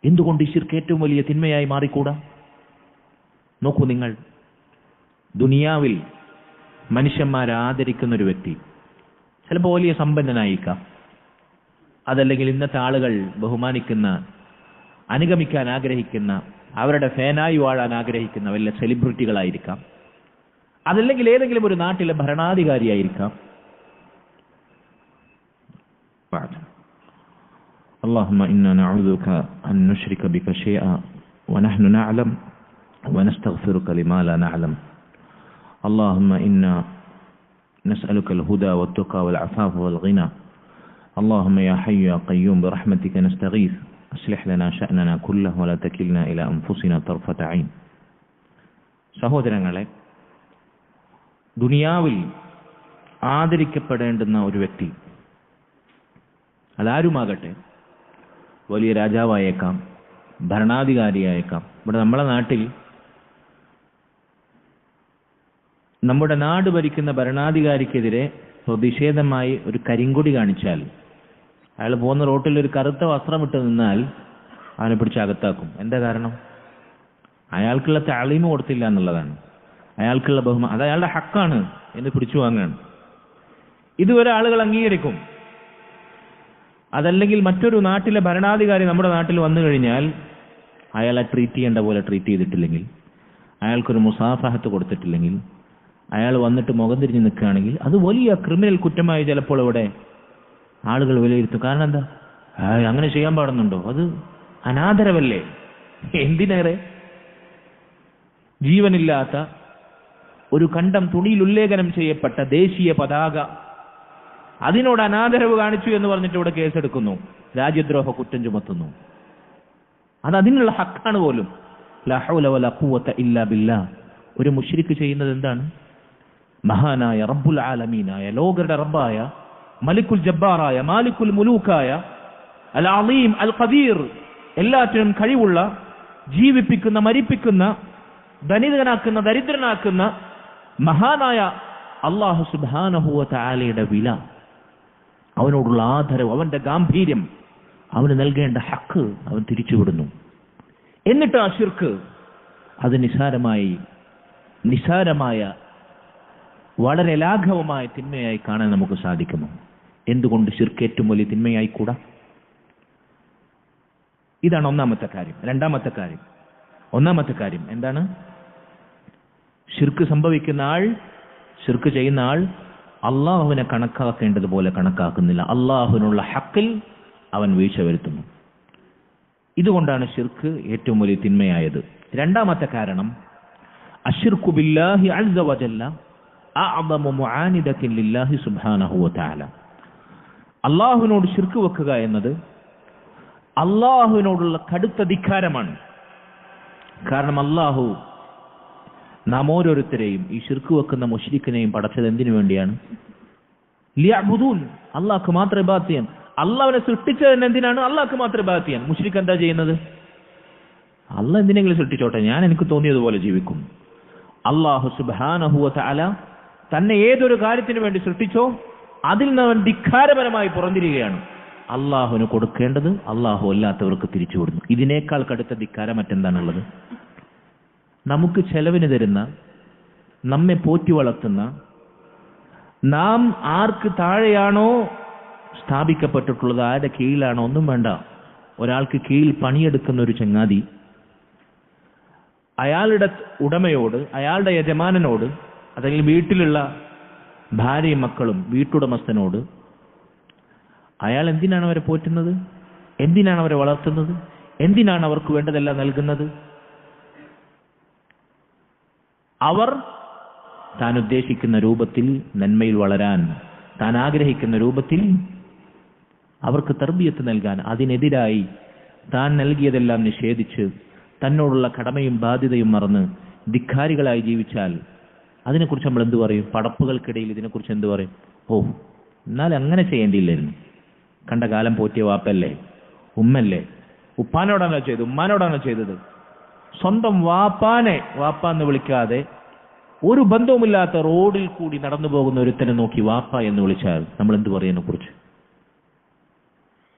എന്തുകൊണ്ട് ഈ ശിർക്ക് ഏറ്റവും വലിയ തിന്മയായി മാറിക്കൂടാ? നോക്കൂ നിങ്ങൾ, ദുനിയാവിൽ മനുഷ്യന്മാരെ ആദരിക്കുന്ന ഒരു വ്യക്തി ചിലപ്പോൾ വലിയ സമ്പന്നനായിരിക്കാം, അതല്ലെങ്കിൽ ഇന്നത്തെ ആളുകൾ ബഹുമാനിക്കുന്ന, അനുഗമിക്കാൻ ആഗ്രഹിക്കുന്ന, അവരുടെ ഫാനായി വാഴാൻ ആഗ്രഹിക്കുന്ന വല്ല സെലിബ്രിറ്റികളായിരിക്കാം, അതല്ലെങ്കിൽ ഏതെങ്കിലും ഒരു നാട്ടിലെ ഭരണാധികാരിയായിരിക്കാം.
اللهم إنا نعوذ بك أن نشرك بك شيئا ونحن نعلم ونستغفرك لما لا نعلم. اللهم إنا نسألك الهدى والتقى والعفاف والغنى. اللهم يا حي يا قيوم برحمتك نستغيث أصلح لنا شأننا كله ولا تكلنا إلى أنفسنا طرفة عين. സഹോദരങ്ങളെ, ദുനിയാവിൽ ആദരിക്കപ്പെടേണ്ടുന്ന ഒരു വ്യക്തി, അതാരുമാകട്ടെ, വലിയ രാജാവായേക്കാം, ഭരണാധികാരിയായേക്കാം. ഇവിടെ നമ്മുടെ നാട്ടിൽ നമ്മുടെ നാട് ഭരിക്കുന്ന ഭരണാധികാരിക്കെതിരെ പ്രതിഷേധമായി ഒരു കരിങ്കൊടി കാണിച്ചാൽ, അയാൾ പോകുന്ന റോട്ടിൽ ഒരു കറുത്ത വസ്ത്രമിട്ട് നിന്നാൽ അവനെ പിടിച്ച് അകത്താക്കും. എന്താ കാരണം? അയാൾക്കുള്ള താളീമ് കൊടുത്തില്ല എന്നുള്ളതാണ്, അയാൾക്കുള്ള ബഹുമാനം, അത് അയാളുടെ ഹക്കാണ് എന്ന് പിടിച്ചു വാങ്ങാണ്. ഇതുവരെ ആളുകൾ അംഗീകരിക്കും. അതല്ലെങ്കിൽ മറ്റൊരു നാട്ടിലെ ഭരണാധികാരി നമ്മുടെ നാട്ടിൽ വന്നു കഴിഞ്ഞാൽ അയാളെ ട്രീറ്റ് ചെയ്യേണ്ട പോലെ ട്രീറ്റ് ചെയ്തിട്ടില്ലെങ്കിൽ, അയാൾക്കൊരു മുസാഫഹത്ത് കൊടുത്തിട്ടില്ലെങ്കിൽ, അയാൾ വന്നിട്ട് മുഖം തിരിഞ്ഞ് നിൽക്കുകയാണെങ്കിൽ അത് വലിയ ക്രിമിനൽ കുറ്റമായി ചിലപ്പോൾ ഇവിടെ ആളുകൾ വിലയിരുത്തും. കാരണം എന്താ, അങ്ങനെ ചെയ്യാൻ പാടുന്നുണ്ടോ? അത് അനാദരവല്ലേ? എന്തിനേറെ ജീവനില്ലാത്ത ഒരു ഖണ്ഡം തുണിയിൽ ഉല്ലേഖനം ചെയ്യപ്പെട്ട ദേശീയ പതാക, അതിനോട് അനാദരവ് കാണിച്ചു എന്ന് പറഞ്ഞിട്ട് ഇവിടെ കേസെടുക്കുന്നു, രാജ്യദ്രോഹ കുറ്റം ചുമത്തുന്നു. അത് അതിനുള്ള ഹക്കാണ് പോലും. ലാ ഹൗല വലാ ഖുവത ഇല്ലാ ബില്ലാഹ്. ഒരു മുശ്രിക്ക് ചെയ്യുന്നത് എന്താണ്? മഹാനായ റബ്ബുൽ ആലമീനായ, ലോകരുടെ റബ്ബായ, മലിക്കുൽ ജബ്ബാറായ, മാലിക്കുൽ മുലൂക്കായ, അൽ അലീം അൽ ഖദീർ, എല്ലാറ്റിനും കഴിവുള്ള, ജീവിപ്പിക്കുന്ന, മരിപ്പിക്കുന്ന, ധനികനാക്കുന്ന, ദരിദ്രനാക്കുന്ന മഹാനായ അല്ലാഹു സുബ്ഹാനഹു വ തആലയുടെ വില, അവനോടുള്ള ആദരവ്, അവന്റെ ഗാംഭീര്യം, അവന് നൽകേണ്ട ഹക്ക് അവൻ തിരിച്ചുവിടുന്നു. എന്നിട്ട് ആ ശിർക്ക് അത് നിസാരമായ വളരെ ലാഘവമായ തിന്മയായി കാണാൻ നമുക്ക് സാധിക്കുമോ? എന്തുകൊണ്ട് ശിർക്ക് ഏറ്റവും വലിയ തിന്മയായിക്കൂടാ? ഇതാണ് ഒന്നാമത്തെ കാര്യം. ഒന്നാമത്തെ കാര്യം എന്താണ്? ശിർക്ക് സംഭവിക്കുന്ന ആൾ, ശിർക്ക് ചെയ്യുന്ന ആൾ അള്ളാഹുവിനെ കണക്കാക്കേണ്ടതുപോലെ കണക്കാക്കുന്നില്ല. അള്ളാഹുവിനുള്ള ഹക്കിൽ അവൻ വീഴ്ച വരുത്തുന്നു. ഇതുകൊണ്ടാണ് ശിർക്ക് ഏറ്റവും വലിയ തിന്മയായത്. രണ്ടാമത്തെ കാരണം, അശ്ശിർക്കു ബില്ലാഹി അസ്സ വജല്ല അഅ്ദമു മുആനിദത്തിൻ ലില്ലാഹി സുബ്ഹാനഹു വ തആല. അള്ളാഹുവിനോട് ശിർക്ക് വെക്കുക എന്നത് അള്ളാഹുവിനോടുള്ള കടുത്ത ധിക്കാരമാണ്. കാരണം അള്ളാഹു നാം ഓരോരുത്തരെയും, ഈ ശിർക്ക് വെക്കുന്ന മുശ്രിക്കിനെയും പടച്ചത് എന്തിനു വേണ്ടിയാണ്? ലിയഅ്ബുദൂൻ, അള്ളാഹ്ക്ക് മാത്രം ഇബാദത്ത് ചെയ്യാൻ. അള്ളാഹുവിനെ സൃഷ്ടിച്ചത് എന്തിനാണ്? അള്ളാഹ്ക്ക് മാത്രം ഇബാദത്ത് ചെയ്യാൻ. മുശ്രിക്ക് എന്താ ചെയ്യുന്നത്? അള്ളാഹ് എന്തിനെങ്കിലും സൃഷ്ടിച്ചോട്ടെ, ഞാൻ എനിക്ക് തോന്നിയതുപോലെ ജീവിക്കും. അള്ളാഹു സുബ്ഹാനഹു വ തആല തന്നെ ഏതൊരു കാര്യത്തിന് വേണ്ടി സൃഷ്ടിച്ചോ അതിൽ നിന്ന് ധിക്കാരപരമായി പുറന്തിരികയാണ്. അള്ളാഹുവിന് കൊടുക്കേണ്ടത് അള്ളാഹു അല്ലാത്തവർക്ക് തിരിച്ചു കൊടുക്കുന്നു. ഇതിനേക്കാൾ കടുത്ത ധിക്കാരം മറ്റെന്താണുള്ളത്? നമുക്ക് ചെലവിന് തരുന്ന, നമ്മെ പോറ്റി വളർത്തുന്ന, നാം ആർക്ക് താഴെയാണോ സ്ഥാപിക്കപ്പെട്ടിട്ടുള്ളത്, ആരുടെ കീഴിലാണോ, ഒന്നും വേണ്ട, ഒരാൾക്ക് കീഴിൽ പണിയെടുക്കുന്ന ഒരു ചങ്ങാതി അയാളുടെ ഉടമയോട്, അയാളുടെ യജമാനനോട്, അല്ലെങ്കിൽ വീട്ടിലുള്ള ഭാര്യയും മക്കളും വീട്ടുടമസ്ഥനോട് അയാൾ എന്തിനാണ് അവരെ പോറ്റുന്നത്? എന്തിനാണ് അവരെ വളർത്തുന്നത്? എന്തിനാണ് അവർക്ക് വേണ്ടതെല്ലാം നൽകുന്നത്? അവർ താൻ ഉദ്ദേശിക്കുന്ന രൂപത്തിൽ നന്മയിൽ വളരാൻ, താൻ ആഗ്രഹിക്കുന്ന രൂപത്തിൽ അവർക്ക് തർബിയത്ത് നൽകാൻ, അതിനെതിരായി താൻ നൽകിയതെല്ലാം നിഷേധിച്ച്
തന്നോടുള്ള കടമയും ബാധ്യതയും മറന്ന് ധിക്കാരികളായി ജീവിച്ചാൽ അതിനെക്കുറിച്ച് നമ്മൾ എന്ത് പറയും? പടപ്പുകൾക്കിടയിൽ ഇതിനെക്കുറിച്ച് എന്ത് പറയും? ഓ, എന്നാൽ അങ്ങനെ ചെയ്യേണ്ടിയില്ലായിരുന്നു. കണ്ട കാലം പോറ്റിയ വാപ്പല്ലേ, ഉമ്മല്ലേ, ഉപ്പാനോടാണോ ചെയ്തത്, ഉമ്മാനോടാണോ ചെയ്തത്? സ്വന്തം വാപ്പാനെ വാപ്പ എന്ന് വിളിക്കാതെ ഒരു ബന്ധവുമില്ലാത്ത റോഡിൽ കൂടി നടന്നു പോകുന്ന ഒരുത്തനെ നോക്കി വാപ്പ എന്ന് വിളിച്ചാൽ നമ്മൾ എന്ത് പറയുന്നതിനെ കുറിച്ച്?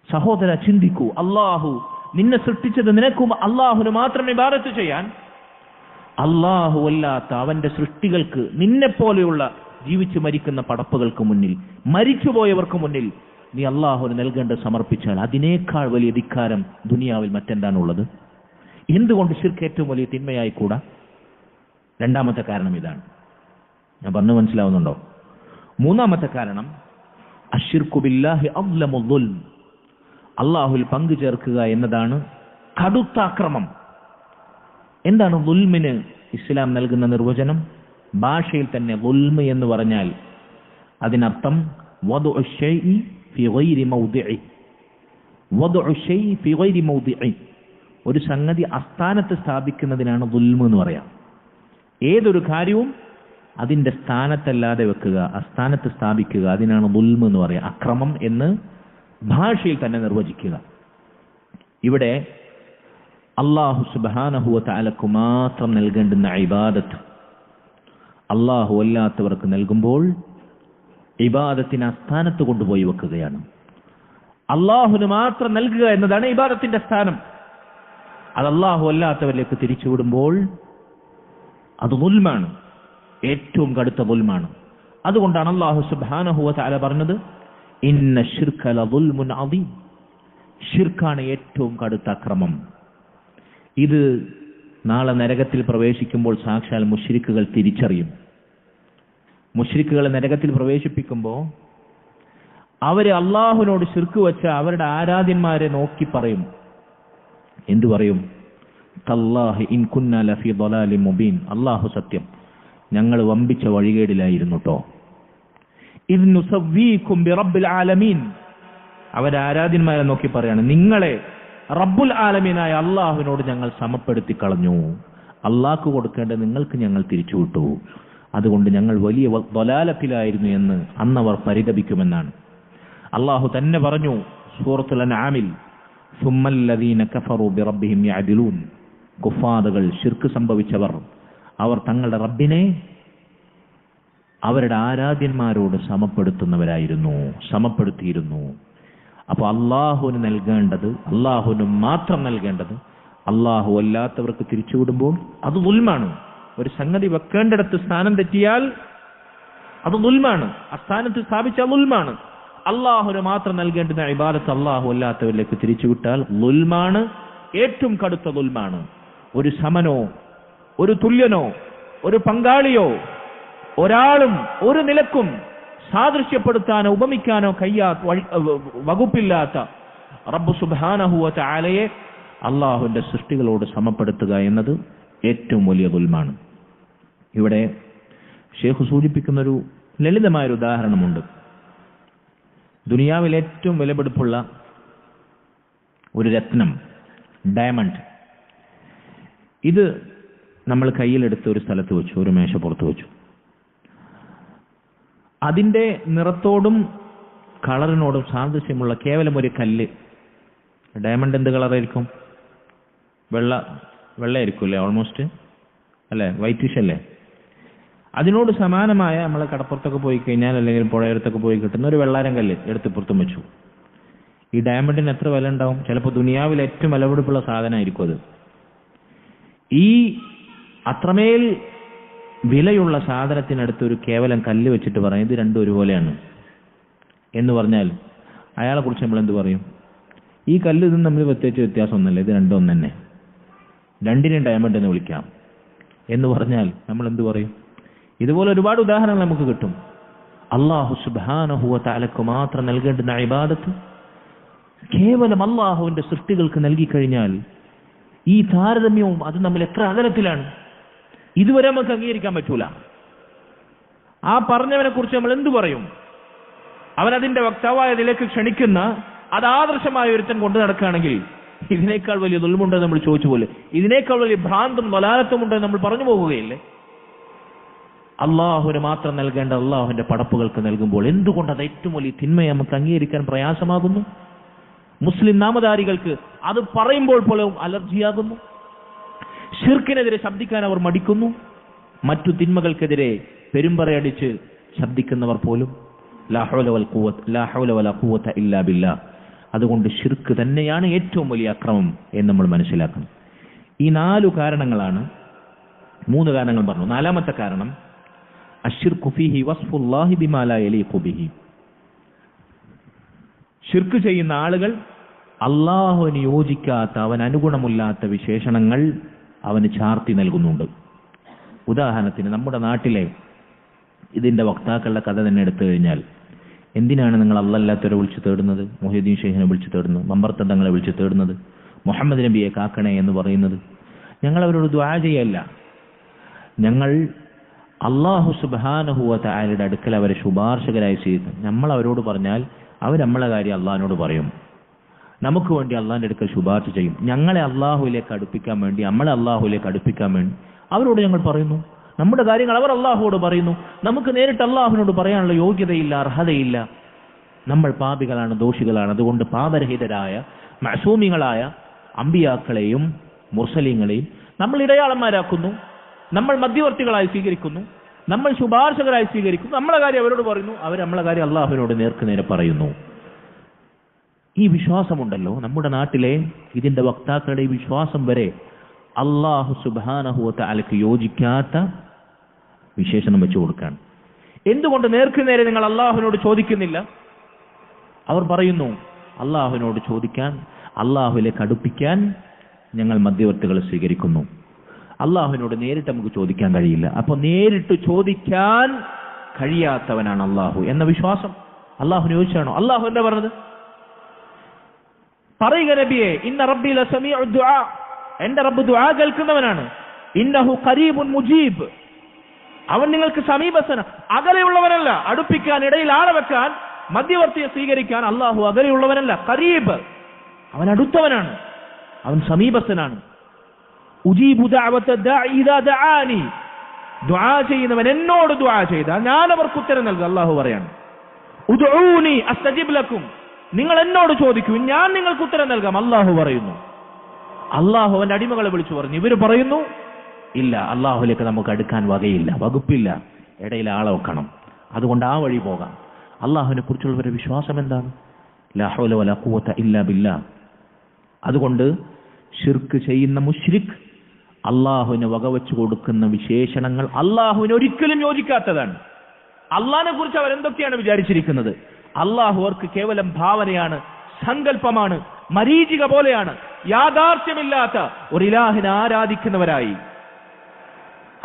സഹോദര, ചിന്തിക്കൂ. അള്ളാഹു നിന്നെ സൃഷ്ടിച്ചത് നിനക്കും അള്ളാഹുന് മാത്രം ഇബാദത്ത് ചെയ്യാൻ. അള്ളാഹു അല്ലാത്ത അവന്റെ സൃഷ്ടികൾക്ക്, നിന്നെപ്പോലെയുള്ള ജീവിച്ച് മരിക്കുന്ന പടപ്പുകൾക്ക് മുന്നിൽ, മരിച്ചുപോയവർക്ക് മുന്നിൽ നീ അള്ളാഹുന് നൽകേണ്ടത് സമർപ്പിച്ചാൽ അതിനേക്കാൾ വലിയ ധിക്കാരം ദുനിയാവിൽ മറ്റെന്താണുള്ളത്? എന്തുകൊണ്ട് ശിർക്ക് ഏറ്റവും വലിയ തിന്മയായി കൂടാ? രണ്ടാമത്തെ കാരണം ഇതാണ്. ഞാൻ പറഞ്ഞു മനസ്സിലാവുന്നുണ്ടോ? മൂന്നാമത്തെ കാരണം അശ്ശിർക്കു ബില്ലാഹി അദ്ലമു ദുൽം, അള്ളാഹുൽ പങ്കു ചേർക്കുക എന്നതാണ് കടുത്ത അക്രമം. എന്താണ് ദുൽമിന് ഇസ്ലാം നൽകുന്ന നിർവചനം? ഭാഷയിൽ തന്നെ ദുൽമ് എന്ന് പറഞ്ഞാൽ അതിനർത്ഥം വദഉ ശൈഇ ഫി ഗൈരി മൗദിഇ, വദഉ ശൈഇ ഫി ഗൈരി മൗദിഇ, ഒരു സംഗതി അസ്ഥാനത്ത് സ്ഥാപിക്കുന്നതിനാണ് ദുൽമ് എന്ന് പറയാം. ഏതൊരു കാര്യവും അതിന്റെ സ്ഥാനത്തല്ലാതെ വെക്കുക, അസ്ഥാനത്ത് സ്ഥാപിക്കുക, അതിനാണ് ദുൽമ് എന്ന് പറയാം. അക്രമം എന്ന് ഭാഷയിൽ തന്നെ നിർവചിക്കുക. ഇവിടെ അല്ലാഹു സുബ്ഹാനഹു വ തആലക്ക് മാത്രം നൽകേണ്ടുന്ന ഇബാദത്ത് അല്ലാഹു അല്ലാത്തവർക്ക് നൽകുമ്പോൾ ഇബാദത്തിനെ അസ്ഥാനത്ത് കൊണ്ടുപോയി വെക്കുകയാണ്. അല്ലാഹുവിന് മാത്രം നൽകുക എന്നതാണ് ഇബാദത്തിന്റെ സ്ഥാനം. അത് അല്ലാഹു അല്ലാത്തവരിലേക്ക് തിരിച്ചുവിടുമ്പോൾ അത് ദുൽമാണ്, ഏറ്റവും കടുത്ത ദുൽമാണ്. അതുകൊണ്ടാണ് അല്ലാഹു സുബ്ഹാനഹു വ തആല പറഞ്ഞത്, ഇന്ന ശിർക ലദുൽമുൻ അദീം, ശിർക്കാണ് ഏറ്റവും കടുത്ത അക്രമം. ഇത് നാളെ നരകത്തിൽ പ്രവേശിക്കുമ്പോൾ സാക്ഷാൽ മുശ്രിക്കുകൾ തിരിച്ചറിയും. മുശ്രിക്കുകളെ നരകത്തിൽ പ്രവേശിപ്പിക്കുമ്പോൾ അവര് അള്ളാഹുവിനോട് ശിർക്ക് വെച്ച അവരുടെ ആരാധ്യന്മാരെ നോക്കി പറയും. എന്തു പറയും? തല്ലാഹി ഇൻ കുന്നാ ലഫീ ളലാലിൻ മുബീൻ, അള്ളാഹു സത്യം, ഞങ്ങൾ വമ്പിച്ച വഴികേടിലായിരുന്നു ട്ടോ. ഇദ് നുസവ്വീകും ബിറബ്ബിൽ ആലമീൻ, അവരെ ആരാധ്യന്മാരെ നോക്കി പറയാണ്, നിങ്ങളെ റബ്ബുൽ ആലമീനായ അള്ളാഹുവിനോട് ഞങ്ങൾ സമപ്പെടുത്തി കളഞ്ഞു. അള്ളാഹ്ക്ക് കൊടുക്കേണ്ടത് നിങ്ങൾക്ക് ഞങ്ങൾ തിരിച്ചുവിട്ടു. അതുകൊണ്ട് ഞങ്ങൾ വലിയ ളലാലത്തിലായിരുന്നു എന്ന് അന്നവർ പരിതപിക്കുമെന്നാണ്. അള്ളാഹു തന്നെ പറഞ്ഞു സൂറത്തുൽ അൻആമിൽ, സുമ്മല്ലദീന കഫറു ബിറബ്ബിഹിം യഅദിലൂൻ, കുഫാറുകൾ, ശിർക്ക് സംഭവിച്ചവർ, അവർ തങ്ങളുടെ റബ്ബിനെ അവരുടെ ആരാധ്യന്മാരോട് സമപ്പെടുത്തിയിരുന്നു. അപ്പോൾ അള്ളാഹുവിന് നൽകേണ്ടത്, അള്ളാഹുവിന് മാത്രം നൽകേണ്ടത് അള്ളാഹു അല്ലാത്തവർക്ക് തിരിച്ചുവിടുമ്പോൾ അത് ദുൽമാണ്. ഒരു സംഗതി വെക്കേണ്ടിടത്ത് സ്ഥാനം തെറ്റിയാൽ അത് ദുൽമാണ്, അസ്ഥാനത്ത് സ്ഥാപിച്ചാൽ ദുൽമാണ്. അള്ളാഹുവിന് മാത്രം നൽകേണ്ടുന്ന ഇബാദത്ത് അള്ളാഹു അല്ലാത്തവരിലേക്ക് തിരിച്ചുവിട്ടാൽ ദുൽമാണ്, ഏറ്റവും കടുത്ത ദുൽമാണ്. ഒരു സമനോ, ഒരു തുല്യനോ, ഒരു പങ്കാളിയോ, ഒരാളും ഒരു നിലക്കും സാദൃശ്യപ്പെടുത്താനോ ഉപമിക്കാനോ വകുപ്പില്ലാത്ത റബ്ബ് സുബ്ഹാനഹു വ തആലയെ അള്ളാഹുവിന്റെ സൃഷ്ടികളോട് സമപ്പെടുത്തുക എന്നത് ഏറ്റവും വലിയ ദുൽമാണ്. ഇവിടെ ഷേഖ് സൂചിപ്പിക്കുന്നൊരു ലളിതമായൊരു ഉദാഹരണമുണ്ട്. ദുനിയാവിൽ ഏറ്റവും വിലപിടിപ്പുള്ള ഒരു രത്നം, ഡയമണ്ട്, ഇത് നമ്മൾ കയ്യിലെടുത്ത് ഒരു സ്ഥലത്ത് വെച്ചു, ഒരു മേശപ്പുറത്ത് വെച്ചു. അതിൻ്റെ നിറത്തോടും കളറിനോടും സാദൃശ്യമുള്ള കേവലം ഒരു കല്ല്. ഡയമണ്ട് എന്ത് കളറായിരിക്കും? വെള്ളയായിരിക്കും അല്ലേ, ഓൾമോസ്റ്റ് അല്ലേ, വൈറ്റിഷ് അല്ലേ. അതിനോട് സമാനമായ നമ്മൾ കടപ്പുറത്തൊക്കെ പോയി കഴിഞ്ഞാൽ അല്ലെങ്കിൽ പുഴയടുത്തൊക്കെ പോയി കിട്ടുന്ന ഒരു വെള്ളാരം കല്ല് എടുത്ത് പുറത്തും വെച്ചു. ഈ ഡയമണ്ടിന് എത്ര വില ഉണ്ടാവും? ചിലപ്പോൾ ദുനിയാവിൽ ഏറ്റവും വിലപിടിപ്പുള്ള സാധനമായിരിക്കും അത്. ഈ അത്രമേൽ വിലയുള്ള സാധനത്തിനടുത്ത് ഒരു കേവലം കല്ല് വെച്ചിട്ട് പറയും ഇത് രണ്ടും ഒരുപോലെയാണ് എന്ന് പറഞ്ഞാൽ അയാളെ കുറിച്ച് നമ്മൾ എന്ത് പറയും? ഈ കല്ല് ഇതും നമ്മൾ പ്രത്യേകിച്ച് വ്യത്യാസമൊന്നുമില്ല, ഇത് രണ്ടും ഒന്ന് തന്നെ, രണ്ടിനെയും ഡയമണ്ട് എന്ന് വിളിക്കാം എന്ന് പറഞ്ഞാൽ നമ്മൾ എന്ത് പറയും? ഇതുപോലെ ഒരുപാട് ഉദാഹരണങ്ങൾ നമുക്ക് കിട്ടും. അല്ലാഹു സുബ്ഹാനഹു വ തആലക്ക് മാത്രം നൽകേണ്ടുന്ന ഇബാദത്ത് കേവലം അല്ലാഹുവിന്റെ സൃഷ്ടികൾക്ക് നൽകിക്കഴിഞ്ഞാൽ ഈ താരതമ്യവും അത് നമ്മൾ എത്ര അകലത്തിലാണ്, ഇതുവരെ നമുക്ക് അംഗീകരിക്കാൻ പറ്റൂല. ആ പറഞ്ഞവനെ കുറിച്ച് നമ്മൾ എന്തു പറയും? അവൻ അതിന്റെ വക്താവായതിലേക്ക് ക്ഷണിക്കുന്ന അത് ആദർശമായ ഒരുത്തൻ കൊണ്ടു നടക്കുകയാണെങ്കിൽ ഇതിനേക്കാൾ വലിയ ദുൽമുണ്ടെന്ന് നമ്മൾ ചോദിച്ചു പോലെ, ഇതിനേക്കാൾ വലിയ ഭ്രാന്തും വലാലത്തും ഉണ്ടെന്ന് നമ്മൾ പറഞ്ഞു പോകുകയില്ലേ? അള്ളാഹുവിന് മാത്രം നൽകേണ്ട അള്ളാഹുവിന്റെ പടപ്പുകൾക്ക് നൽകുമ്പോൾ എന്തുകൊണ്ട് അത് ഏറ്റവും വലിയ തിന്മയെ നമുക്ക് അംഗീകരിക്കാൻ പ്രയാസമാകുന്നു? മുസ്ലിം നാമധാരികൾക്ക് അത് പറയുമ്പോൾ പോലും അലർജിയാകുന്നു. ശിർക്കിനെതിരെ ശബ്ദിക്കാൻ അവർ മടിക്കുന്നു. മറ്റു തിന്മകൾക്കെതിരെ പെരുമ്പറയടിച്ച് ശബ്ദിക്കുന്നവർ പോലും ലാ ഹൗല വലാ ഖുവത ഇല്ലാ ബില്ലാഹ്. അതുകൊണ്ട് ശിർക്ക് തന്നെയാണ് ഏറ്റവും വലിയ അക്രമം എന്ന് നമ്മൾ മനസ്സിലാക്കണം. ഈ 4 കാരണങ്ങളാണ്, 3 കാരണങ്ങൾ പറഞ്ഞു. 4ാമത്തെ കാരണം അശ്ശിർക്കു ഫീഹി വസ്ഫുല്ലാഹി ബിമാ ലാ യലീഖു ബിഹി. ശിർക്ക് ചെയ്യുന്ന ആളുകൾ അള്ളാഹുവിന് യോജിക്കാത്ത, അവൻ അനുഗുണമില്ലാത്ത വിശേഷണങ്ങൾ അവന് ചാർത്തി നൽകുന്നുണ്ട്. ഉദാഹരണത്തിന് നമ്മുടെ നാട്ടിലെ ഇതിന്റെ വക്താക്കളുടെ കഥ തന്നെ എടുത്തു കഴിഞ്ഞാൽ, എന്തിനാണ് നിങ്ങൾ അല്ലാത്തവരെ വിളിച്ചു തേടുന്നത്? മുഹ്യിദ്ദീൻ ഷെയ്ഖിനെ വിളിച്ചു തേടുന്നത്, മമ്പർത്തങ്ങളെ വിളിച്ചു തേടുന്നത്, മുഹമ്മദ് നബിയെ കാക്കണേ എന്ന് പറയുന്നത്? ഞങ്ങൾ അവരോട് ദുആ ചെയ്യല്ല, ഞങ്ങൾ അല്ലാഹു സുബ്ഹാനഹു വ തആലയുടെ അടുക്കൽ അവരെ ശുപാർശകരായി ചെയ്തു. നമ്മൾ അവരോട് പറഞ്ഞാൽ അവർ നമ്മളെ കാര്യം അള്ളാഹിനോട് പറയും, നമുക്ക് വേണ്ടി അള്ളാഹിന്റെ അടുക്കൽ ശുപാർശ ചെയ്യും. ഞങ്ങളെ അള്ളാഹുവിലേക്ക് അടുപ്പിക്കാൻ വേണ്ടി, നമ്മളെ അള്ളാഹുവിലേക്ക് അടുപ്പിക്കാൻ വേണ്ടി അവരോട് ഞങ്ങൾ പറയുന്നു. നമ്മുടെ കാര്യങ്ങൾ അവർ അള്ളാഹുവോട് പറയുന്നു. നമുക്ക് നേരിട്ട് അള്ളാഹുവിനോട് പറയാനുള്ള യോഗ്യതയില്ല, അർഹതയില്ല. നമ്മൾ പാപികളാണ്, ദോഷികളാണ്. അതുകൊണ്ട് പാപരഹിതരായ മഅസൂമികളായ അമ്പിയാക്കളെയും മുർസലീങ്ങളെയും നമ്മൾ ഇടയാളന്മാരാക്കുന്നു, നമ്മൾ മധ്യവർത്തികളായി സ്വീകരിക്കുന്നു, നമ്മൾ ശുപാർശകരായി സ്വീകരിക്കുന്നു. നമ്മളെ കാര്യം അവരോട് പറയുന്നു, അവർ നമ്മളെ കാര്യം അള്ളാഹുവിനോട് നേർക്ക് നേരെ പറയുന്നു. ഈ വിശ്വാസമുണ്ടല്ലോ നമ്മുടെ നാട്ടിലെ ഇതിന്റെ വക്താക്കളുടെ ഈ വിശ്വാസം വരെ അള്ളാഹു സുബ്ഹാനഹു വ തആലയ്ക്ക് യോജിക്കാത്ത വിശേഷണം വെച്ചു കൊടുക്കുകയാണ്. എന്തുകൊണ്ട് നേർക്ക് നേരെ നിങ്ങൾ അള്ളാഹുവിനോട് ചോദിക്കുന്നില്ല? അവർ പറയുന്നു, അള്ളാഹുവിനോട് ചോദിക്കാൻ, അള്ളാഹുവിലേക്ക് അടുപ്പിക്കാൻ ഞങ്ങൾ മധ്യവർത്തികളെ സ്വീകരിക്കുന്നു. അള്ളാഹുവിനോട് നേരിട്ട് നമുക്ക് ചോദിക്കാൻ കഴിയില്ല. അപ്പൊ നേരിട്ട് ചോദിക്കാൻ കഴിയാത്തവനാണ് അള്ളാഹു എന്ന വിശ്വാസം അള്ളാഹുവിനെ യോജിച്ചാണോ? അള്ളാഹു എന്താ പറഞ്ഞത്? പറയുക നബിയെ, ഇന്ന റബ്ബി ലസമീഉ ദുആ, എന്റെ റബ്ബ് ദുആ കേൾക്കുന്നവനാണ്. ഇന്നഹു ഖരീബുൻ മുജീബ്, അവൻ നിങ്ങൾക്ക് സമീപസ്ഥന, അകലെയുള്ളവനല്ല. അടുപ്പിക്കാൻ, ഇടയിൽ ആളെ വെക്കാൻ, മധ്യവർത്തിയെ സ്വീകരിക്കാൻ അള്ളാഹു അകലെയുള്ളവനല്ല, ഖരീബ്, അവൻ അടുത്തവനാണ്, അവൻ സമീപസ്ഥനാണ്. ഉജീബു ദഅവത ദാഇ ഇദാ ദആനി, ദുആ ചെയ്യുന്നവൻ എന്നോട് ദുആ ചെയ്താൽ ഞാൻ അവർക്ക് ഉത്തരം നൽകും. അള്ളാഹു പറയാണ്, ഉദ്ഊനി അസ്തജിബ് ലക്കും, നിങ്ങൾ എന്നോട് ചോദിക്കൂ, ഞാൻ നിങ്ങൾക്ക് ഉത്തരം നൽകാം. അള്ളാഹു പറയുന്നു. അള്ളാഹു അവന്റെ അടിമകളെ വിളിച്ചു പറഞ്ഞു. ഇവർ പറയുന്നു, ഇല്ല, അള്ളാഹുലേക്ക് നമുക്ക് അടുക്കാൻ വകയില്ല, വകുപ്പില്ല, ഇടയിൽ ആളെ വെക്കണം, അതുകൊണ്ട് ആ വഴി പോകാം. അള്ളാഹുവിനെ കുറിച്ചുള്ളവരുടെ വിശ്വാസം എന്താണ്? ലാ ഹൗല വലാ ഖുവത ഇല്ലാ ബില്ലാഹ്. അതുകൊണ്ട് ശിർക്ക് ചെയ്യുന്ന മുശ്രിക് അള്ളാഹുവിന് വകവെച്ചു കൊടുക്കുന്ന വിശേഷണങ്ങൾ അള്ളാഹുവിന് ഒരിക്കലും യോജിക്കാത്തതാണ്. അള്ളാഹിനെ കുറിച്ച് അവരെന്തൊക്കെയാണ് വിചാരിച്ചിരിക്കുന്നത്? അള്ളാഹു അവർക്ക് കേവലം ഭാവനയാണ്, സങ്കല്പമാണ്, മരീചിക പോലെയാണ്. യാഥാർത്ഥ്യമില്ലാത്ത ഒരു ഇലാഹിനെ ആരാധിക്കുന്നവരായി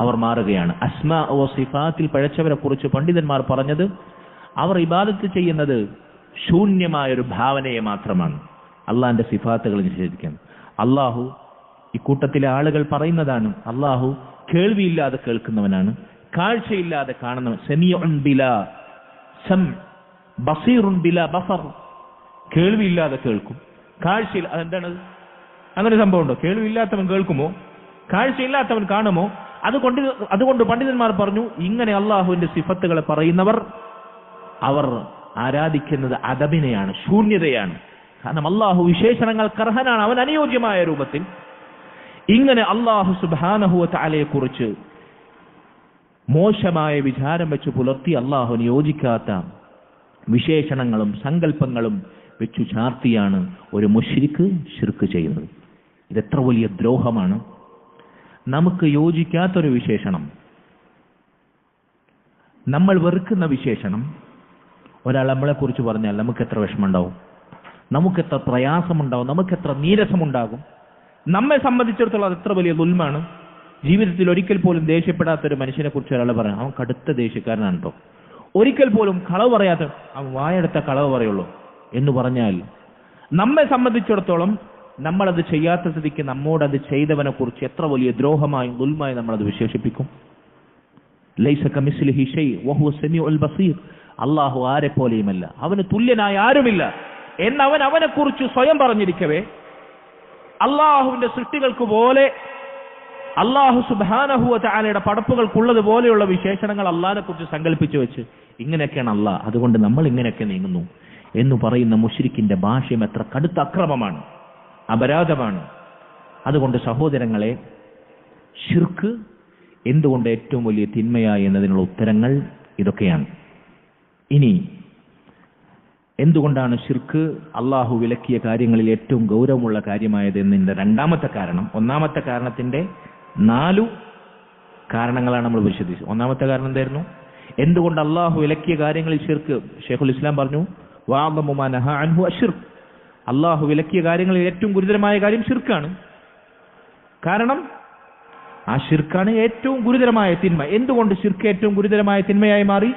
അവർ മാറുകയാണ്. അസ്മാ വ സിഫാത്തിൽ പഴച്ചവരെ കുറിച്ച് പണ്ഡിതന്മാർ പറഞ്ഞത്, അവർ ഇബാദത്ത് ചെയ്യുന്നത് ശൂന്യമായൊരു ഭാവനയെ മാത്രമാണ്. അള്ളാഹിന്റെ സിഫാത്തുകൾ നിഷേധിക്കാൻ. അള്ളാഹു ഇക്കൂട്ടത്തിലെ ആളുകൾ പറയുന്നതാണ്, അള്ളാഹു കേൾവിയില്ലാതെ കേൾക്കുന്നവനാണ്, കാഴ്ചയില്ലാതെ കാണുന്നവൻ. സമീഉൻ ബിലാ സം, ബസീറുൻ ബിലാ ബസർ, കേൾവിയില്ലാതെ കേൾക്കും, കാഴ്ചയിൽ. അതെന്താണ്? അങ്ങനെ സംഭവം ഉണ്ടോ? കേൾവിയില്ലാത്തവൻ കേൾക്കുമോ? കാഴ്ചയില്ലാത്തവൻ കാണുമോ? അതുകൊണ്ട് പണ്ഡിതന്മാർ പറഞ്ഞു, ഇങ്ങനെ അള്ളാഹുവിന്റെ സിഫത്തുകളെ പറയുന്നവർ അവർ ആരാധിക്കുന്നത് അദബിനെയാണ്, ശൂന്യതയാണ്. കാരണം അള്ളാഹു വിശേഷണങ്ങൾക്ക് അർഹനാണ്, അവൻ അനുയോജ്യമായ രൂപത്തിൽ. ഇങ്ങനെ അള്ളാഹു സുബ്ഹാനഹു വ തആലയെ കുറിച്ച് മോശമായ വിചാരം വെച്ച് പുലർത്തി അള്ളാഹുവിന് യോജിക്കാത്ത വിശേഷണങ്ങളും സങ്കല്പങ്ങളും വെച്ചു ചാർത്തിയാണ് ഒരു മുശ്രിക്ക് ശിർക്ക് ചെയ്യുന്നത്. ഇതെത്ര വലിയ ദ്രോഹമാണ്! നമുക്ക് യോജിക്കാത്തൊരു വിശേഷണം, നമ്മൾ വെറുക്കുന്ന വിശേഷണം ഒരാൾ നമ്മളെ കുറിച്ച് പറഞ്ഞാൽ നമുക്കെത്ര വിഷമമുണ്ടാവും, നമുക്കെത്ര പ്രയാസമുണ്ടാവും, നമുക്കെത്ര നീരസമുണ്ടാകും. നമ്മെ സംബന്ധിച്ചിടത്തോളം അത് എത്ര വലിയ ദുൽമാണ്. ജീവിതത്തിൽ ഒരിക്കൽ പോലും ദേഷ്യപ്പെടാത്തൊരു മനുഷ്യനെ കുറിച്ച് ഒരാൾ പറയാം, അവൻ കടുത്ത ദേഷ്യക്കാരനാണ് കേട്ടോ, ഒരിക്കൽ പോലും കളവ് പറയാത്ത, അവൻ വായെടുത്ത കളവ് പറയുള്ളൂ എന്ന് പറഞ്ഞാൽ നമ്മെ സംബന്ധിച്ചിടത്തോളം നമ്മളത് ചെയ്യാത്ത സ്ഥിതിക്ക് നമ്മോടത് ചെയ്തവനെ കുറിച്ച് എത്ര വലിയ ദ്രോഹമായും ദുൽമായും നമ്മളത് വിശേഷിപ്പിക്കും. ലൈസ കമിസ്ലിഹി ഷൈ വഹുവ സമീഉൽ ബസീർ, അള്ളാഹു ആരെ പോലെയുമല്ല, അവന് തുല്യനായ ആരുമില്ല എന്നവൻ അവനെക്കുറിച്ച് സ്വയം പറഞ്ഞിരിക്കവേ അള്ളാഹുവിന്റെ സൃഷ്ടികൾക്ക് പോലെ അള്ളാഹു സുബ്ഹാനഹു വ തആലയുടെ പടപ്പുകൾക്കുള്ളത് പോലെയുള്ള വിശേഷണങ്ങൾ അള്ളാഹിനെ കുറിച്ച് സങ്കല്പിച്ചു വെച്ച് ഇങ്ങനെയൊക്കെയാണ് അള്ളാഹ്, അതുകൊണ്ട് നമ്മൾ ഇങ്ങനെയൊക്കെ നീങ്ങുന്നു എന്ന് പറയുന്ന മുശ്രിക്കിന്റെ ഭാഷ്യം എത്ര കടുത്ത അക്രമമാണ്, അപരാധമാണ്. അതുകൊണ്ട് സഹോദരങ്ങളെ, ശിർക്ക് എന്തുകൊണ്ട് ഏറ്റവും വലിയ തിന്മയായി എന്നതിനുള്ള ഉത്തരങ്ങൾ ഇതൊക്കെയാണ്. ഇനി എന്തുകൊണ്ടാണ് ശിർക്ക് അള്ളാഹു വിലക്കിയ കാര്യങ്ങളിൽ ഏറ്റവും ഗൗരവമുള്ള കാര്യമായത് എന്നതിന്റെ രണ്ടാമത്തെ കാരണം, ഒന്നാമത്തെ കാരണത്തിന്റെ 4 കാരണങ്ങളാണ് നമ്മൾ വിശദീകരിച്ചത്. ഒന്നാമത്തെ കാരണം എന്തായിരുന്നു? എന്തുകൊണ്ട് അള്ളാഹു വിലക്കിയ കാര്യങ്ങളിൽ ശിർക്ക്? ഷെയ്ഖുൽ ഇസ്ലാം പറഞ്ഞു, വഅഅ്ളമു മാ നഹാ അൻഹു അശ്ശിർക്ക്. അള്ളാഹു വിലക്കിയ കാര്യങ്ങളിൽ ഏറ്റവും ഗുരുതരമായ കാര്യം ശിർക്കാണ്. കാരണം ആ ശിർക്കാണ് ഏറ്റവും ഗുരുതരമായ തിന്മ. എന്തുകൊണ്ട് ശിർക്ക് ഏറ്റവും ഗുരുതരമായ തിന്മയായി മാറി?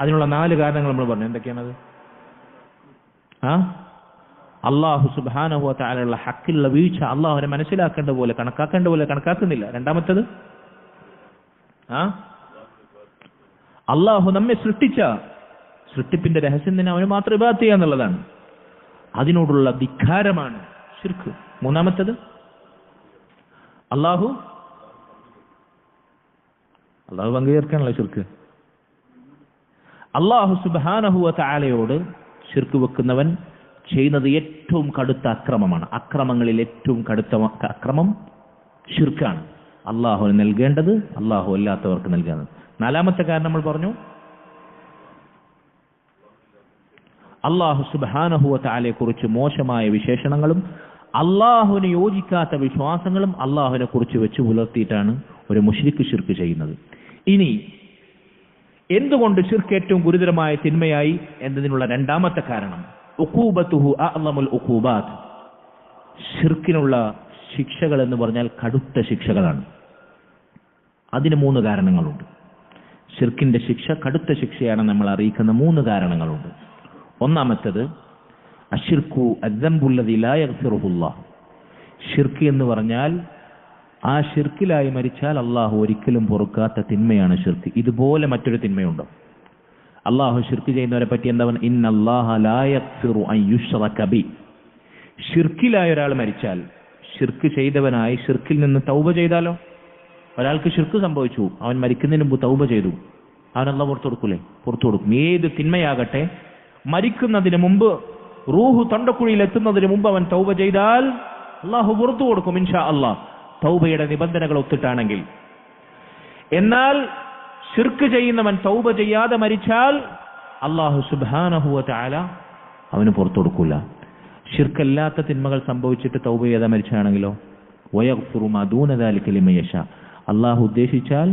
അതിനുള്ള 4 കാരണങ്ങൾ നമ്മൾ പറഞ്ഞു. എന്തൊക്കെയാണത്? അള്ളാഹു സുബ്ഹാനഹു വ തആലയുള്ള ഹക്കിലുള്ള വീഴ്ച അള്ളാഹുവിനെ മനസ്സിലാക്കേണ്ട പോലെ കണക്കാക്കേണ്ട പോലെ കണക്കാക്കുന്നില്ല. രണ്ടാമത്തത്, അള്ളാഹു നമ്മെ സൃഷ്ടിച്ച സൃഷ്ടിപ്പിന്റെ രഹസ്യം തന്നെ അവന് മാത്രം ഇബാദത്ത് ചെയ്യുക എന്നുള്ളതാണ്. അതിനോടുള്ള ധിക്കാരമാണ് ശിർക്ക്. മൂന്നാമത്തത്, അള്ളാഹു പങ്കു ചേർക്കാനുള്ള ശിർക്ക്. അള്ളാഹു സുബ്ഹാനഹു വ തആലയോട് ശിർക്ക് വെക്കുന്നവൻ ചെയ്യുന്നത് ഏറ്റവും കടുത്ത അക്രമമാണ്. അക്രമങ്ങളിൽ ഏറ്റവും കടുത്ത അക്രമം ശിർക്കാണ്. അള്ളാഹുവിന് നൽകേണ്ടത് അള്ളാഹു അല്ലാത്തവർക്ക് നൽകുന്നത്. 4ാമത്തെ കാരണം നമ്മൾ പറഞ്ഞു, അള്ളാഹു സുബ്ഹാനഹു വ തആലയെ കുറിച്ച് മോശമായ വിശേഷണങ്ങളും അള്ളാഹുവിന് യോജിക്കാത്ത വിശ്വാസങ്ങളും അള്ളാഹുവിനെ കുറിച്ച് വെച്ച് പുലർത്തിയിട്ടാണ് ഒരു മുശ്രിക്ക് ശിർക്ക് ചെയ്യുന്നത്. ഇനി എന്തുകൊണ്ട് ശിർക്ക് ഏറ്റവും ഗുരുതരമായ തിന്മയായി എന്നതിനുള്ള 2ാമത്തെ കാരണം, ഉഖൂബത്തുഹു അഅ്ളമുൽ ഉഖൂബാത്ത്. ശിർക്കിനുള്ള ശിക്ഷകൾ എന്ന് പറഞ്ഞാൽ കടുത്ത ശിക്ഷകളാണ്. അതിന് 3 കാരണങ്ങളുണ്ട്. ശിർക്കിന്റെ ശിക്ഷ കടുത്ത ശിക്ഷയാണ് നമ്മൾ അറിയിക്കുന്ന 3 കാരണങ്ങളുണ്ട്. ഒന്നാമത്തേത്, അശ്ശിർക്കു അദ്ദംബുല്ലദി ലാ യഗ്ഫിറുഹുല്ലാഹ്. ശിർക്ക് എന്ന് പറഞ്ഞാൽ ആ ശിർക്കിലായി മരിച്ചാൽ അള്ളാഹു ഒരിക്കലും പൊറുക്കാത്ത തിന്മയാണ് ശിർക്ക്. ഇതുപോലെ മറ്റൊരു തിന്മയുണ്ടോ? അള്ളാഹു ശിർക്ക് ചെയ്യുന്നവരെ പറ്റി എന്താ? ഇന്നല്ലാഹ ലാ യഗ്ഫിറു അൻ യുശ്റക ബി. ശിർക്കിലായ ഒരാൾ മരിച്ചാൽ, ശിർക്ക് ചെയ്തവനായി ശിർക്കിൽ നിന്ന് തൗബ ചെയ്താലോ? ഒരാൾക്ക് ശിർക്ക് സംഭവിച്ചു, അവൻ മരിക്കുന്നതിന് മുമ്പ് തൗബ ചെയ്തു, അവൻ അള്ളാഹു പുറത്തു കൊടുക്കൂലേ? പുറത്തു കൊടുക്കും. ഏത് തിന്മയാകട്ടെ, മരിക്കുന്നതിന് മുമ്പ്, റൂഹ് തൊണ്ടക്കുഴിയിൽ എത്തുന്നതിന് മുമ്പ് അവൻ തൗബ ചെയ്താൽ അള്ളാഹു പുറത്തു കൊടുക്കും ഇൻഷാ അള്ളാഹ്, തൗബയുടെ നിബന്ധനകൾ ഒത്തിട്ടാണെങ്കിൽ. എന്നാൽ ശിർക്ക് ചെയ്യുന്നവൻ തൗബ ചെയ്യാതെ മരിച്ചാൽ അള്ളാഹു സുബ്ഹാനഹു വ തആല അവന് പുറത്തു കൊടുക്കൂല. ശിർക്കല്ലാത്ത തിന്മകൾ സംഭവിച്ചിട്ട് തൗബ ചെയ്യാതെ മരിച്ചാണെങ്കിലോ, വയഗ്ഫിറു മാ ദൂന ദാലിക ലിമൻ യശാ. അള്ളാഹു ഉദ്ദേശിച്ചാൽ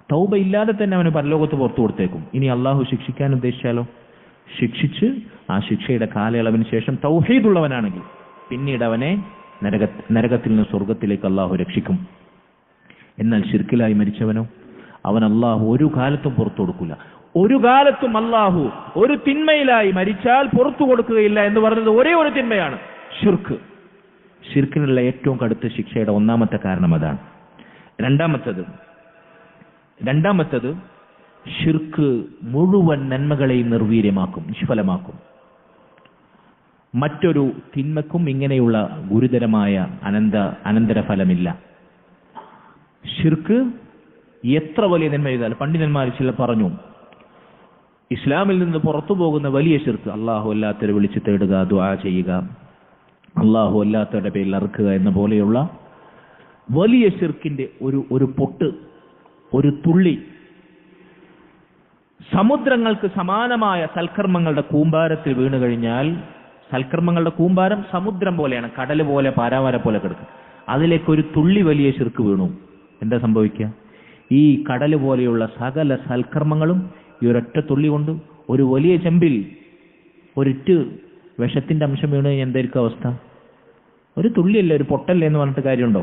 തൗബ ഇല്ലാതെ തന്നെ അവന് പരലോകത്ത് പുറത്തു കൊടുത്തേക്കും. ഇനി അള്ളാഹു ശിക്ഷിക്കാൻ ഉദ്ദേശിച്ചാലോ, ശിക്ഷിച്ച് ആ ശിക്ഷയുടെ കാലയളവിന് ശേഷം തൗഹീദുള്ളവനാണെങ്കിൽ പിന്നീട് അവനെ നരകത്തിൽ നിന്ന് സ്വർഗത്തിലേക്ക് അള്ളാഹു രക്ഷിക്കും. എന്നാൽ ശിർക്കിലായി മരിച്ചവനോ, അവൻ അള്ളാഹു ഒരു കാലത്തും പുറത്തു കൊടുക്കില്ല. ഒരു കാലത്തും അള്ളാഹു ഒരു തിന്മയിലായി മരിച്ചാൽ പുറത്തു കൊടുക്കുകയില്ല എന്ന് പറഞ്ഞത് ഒരേ ഒരു തിന്മയാണ്, ശിർക്ക്. ശിർക്കിനുള്ള ഏറ്റവും കടുത്ത ശിക്ഷയുടെ 1ാമത്തെ കാരണം അതാണ്. രണ്ടാമത്തത് ശിർക്ക് മുഴുവൻ നന്മകളെയും നിർവീര്യമാക്കും, നിഷ്ഫലമാക്കും. മറ്റൊരു തിന്മക്കും ഇങ്ങനെയുള്ള ഗുരുതരമായ അനന്തരഫലമില്ല. ശിർക്ക് എത്ര വലിയ നന്മ ചെയ്താൽ, പണ്ഡിതന്മാർ ചില പറഞ്ഞു, ഇസ്ലാമിൽ നിന്ന് പുറത്തു പോകുന്ന വലിയ ശിർക്ക്, അള്ളാഹു അല്ലാത്തവരെ വിളിച്ച് തേടുക, ദുആ ചെയ്യുക, അള്ളാഹു അല്ലാത്തവരുടെ പേരിൽ അറുക്കുക എന്ന പോലെയുള്ള വലിയ ശിർക്കിന്റെ ഒരു പൊട്ട്, ഒരു തുള്ളി, സമുദ്രങ്ങൾക്ക് സമാനമായ സൽക്കർമ്മങ്ങളുടെ കൂമ്പാരത്തിൽ വീണു കഴിഞ്ഞാൽ, സൽക്കർമ്മങ്ങളുടെ കൂമ്പാരം സമുദ്രം പോലെയാണ്, കടൽ പോലെ, പാരാവാര പോലെ കിടക്കും. അതിലേക്ക് ഒരു തുള്ളി വലിയ ശിർക്ക് വീണു, എന്താ സംഭവിക്കുക? ഈ കടൽ പോലെയുള്ള സകല സൽക്കർമ്മങ്ങളും ഈ ഒരൊറ്റ തുള്ളി കൊണ്ട്, ഒരു വലിയ ചെമ്പിൽ ഒരിറ്റ് വിഷത്തിന്റെ അംശം വീണ് കഴിഞ്ഞാൽ എന്തായിരിക്കും അവസ്ഥ? ഒരു തുള്ളിയല്ലേ, ഒരു പൊട്ടല്ലേ എന്ന് പറഞ്ഞിട്ട് കാര്യമുണ്ടോ?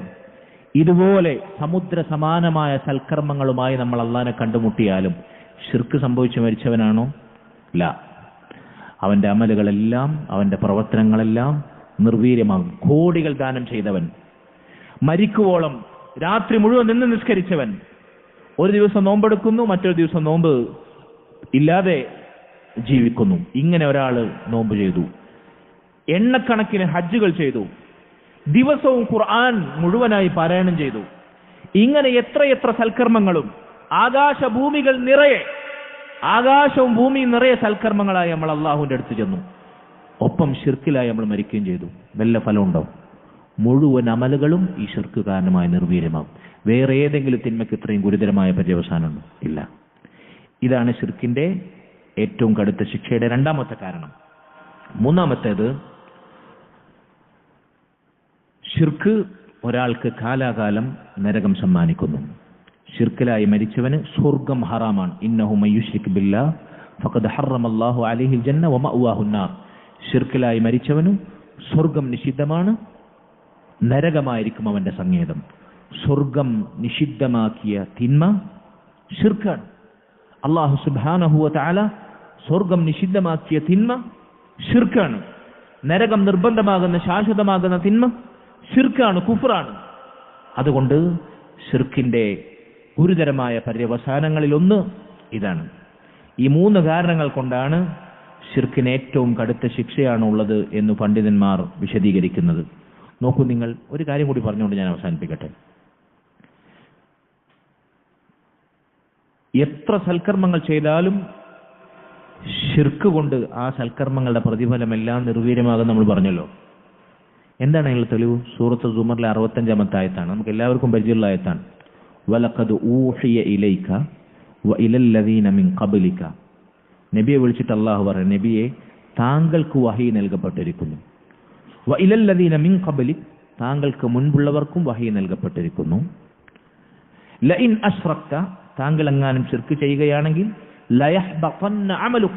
ഇതുപോലെ സമുദ്ര സമാനമായ സൽക്കർമ്മങ്ങളുമായി നമ്മൾ അള്ളാഹിനെ കണ്ടുമുട്ടിയാലും ശിർക്ക് സംഭവിച്ച് മരിച്ചവനാണോ? ഇല്ല. അവന്റെ അമലുകളെല്ലാം, അവന്റെ പ്രവർത്തനങ്ങളെല്ലാം നിർവീര്യമാകും. കോടികൾ ദാനം ചെയ്തവൻ, മരിക്കുവോളം രാത്രി മുഴുവൻ നിന്ന് നിസ്കരിച്ചവൻ, ഒരു ദിവസം നോമ്പെടുക്കുന്നു, മറ്റൊരു ദിവസം നോമ്പ് ഇല്ലാതെ ജീവിക്കുന്നു. ഇങ്ങനെ ഒരാൾ നോമ്പ് ചെയ്തു, എണ്ണക്കണക്കിന് ഹജ്ജുകൾ ചെയ്തു, ദിവസവും ഖുർആൻ മുഴുവനായി പാരായണം ചെയ്തു. ഇങ്ങനെ എത്രയെത്ര സൽക്കർമ്മങ്ങളും ആകാശഭൂമികൾ നിറയെ, ആകാശവും ഭൂമിയും നിറയെ സൽക്കർമ്മങ്ങളായി നമ്മൾ അള്ളാഹുവിന്റെ അടുത്ത് ചെന്നു. ഒപ്പം ഷിർക്കിലായി നമ്മൾ മരിക്കുകയും ചെയ്തു. വല്ല ഫലമുണ്ടോ? മുഴുവൻ അമലുകളും ഈ ഷിർക്ക് കാരണമായി നിർവീര്യമാകും. വേറെ ഏതെങ്കിലും തിന്മയ്ക്ക് ഇത്രയും ഗുരുതരമായ പര്യവസാനമുണ്ടോ? ഇല്ല. ഇതാണ് ഷിർക്കിന്റെ ഏറ്റവും കടുത്ത ശിക്ഷയുടെ രണ്ടാമത്തെ കാരണം. മൂന്നാമത്തേത്, ഷിർക്ക് ഒരാൾക്ക് കാലാകാലം നരകം സമ്മാനിക്കുന്നു. ഷിർക്കിലായി മരിച്ചവന് സ്വർഗം ഹറാമാണ്. ഇന്നഹു മയ്യുശ്രിക് ബില്ലാഹ് ഫഖദ് ഹറമല്ലാഹു അലൈഹിൽ ജന്ന വമഅവാഹുൻ നാർ. ഷിർക്കിലായി മരിച്ചവന് സ്വർഗം നിഷിദ്ധമാണ്, നരകമായിരിക്കും അവന്റെ സങ്കേതം. സ്വർഗം നിഷിദ്ധമാക്കിയ തിന്മ ഷിർക്കാണ്. അല്ലാഹു സുബ്ഹാനഹു വ തആല സ്വർഗം നിഷിദ്ധമാക്കിയ തിന്മ ഷിർക്കാണ്. നരകം നിർബന്ധമാകുന്ന ശാശ്വതമാകുന്ന തിന്മ ഷിർക്കാണ്, കുഫ്റാണ്. അതുകൊണ്ട് ഷിർക്കിന്റെ ഗുരുതരമായ പര്യവസാനങ്ങളിലൊന്ന് ഇതാണ്. ഈ 3 കാരണങ്ങൾ കൊണ്ടാണ് ഷിർക്കിന് ഏറ്റവും കടുത്ത ശിക്ഷയാണുള്ളത് എന്ന് പണ്ഡിതന്മാർ വിശദീകരിക്കുന്നത്. നോക്കൂ, നിങ്ങൾ ഒരു കാര്യം കൂടി പറഞ്ഞുകൊണ്ട് ഞാൻ അവസാനിപ്പിക്കട്ടെ. എത്ര സൽക്കർമ്മങ്ങൾ ചെയ്താലും ഷിർക്ക് കൊണ്ട് ആ സൽക്കർമ്മങ്ങളുടെ പ്രതിഫലമെല്ലാം നിർവീര്യമാകും നമ്മൾ പറഞ്ഞല്ലോ. എന്താണ് അതിനുള്ള തെളിവ്? സൂറത്ത് സുമറിലെ 65-ാമത്തെ ആയത്താണ്. നമുക്ക് എല്ലാവർക്കും പരിചയമുള്ള ആയത്താണ്. വലഖദ് ഊഹിയ ഇലൈക വഇലല്ലദീന മിൻ ഖബ്ലിക. നബിയെ വിളിച്ചിട്ട് അല്ലാഹു പറയുന്നു, നബിയെ താങ്കൾക്ക് വഹി നൽകപ്പെട്ടിരിക്കുന്നു. വഇലല്ലദീന മിൻ ഖബ്ലിക, താങ്കൾക്ക് മുൻപുള്ളവർക്കും വഹി നൽകപ്പെട്ടിരിക്കുന്നു. ലഇൻ അശ്റക്ത, താങ്കൾ എങ്ങാനും ശിർക്ക് ചെയ്യുകയാണെങ്കിൽ ലയഹ്ബതന്ന അമലുക,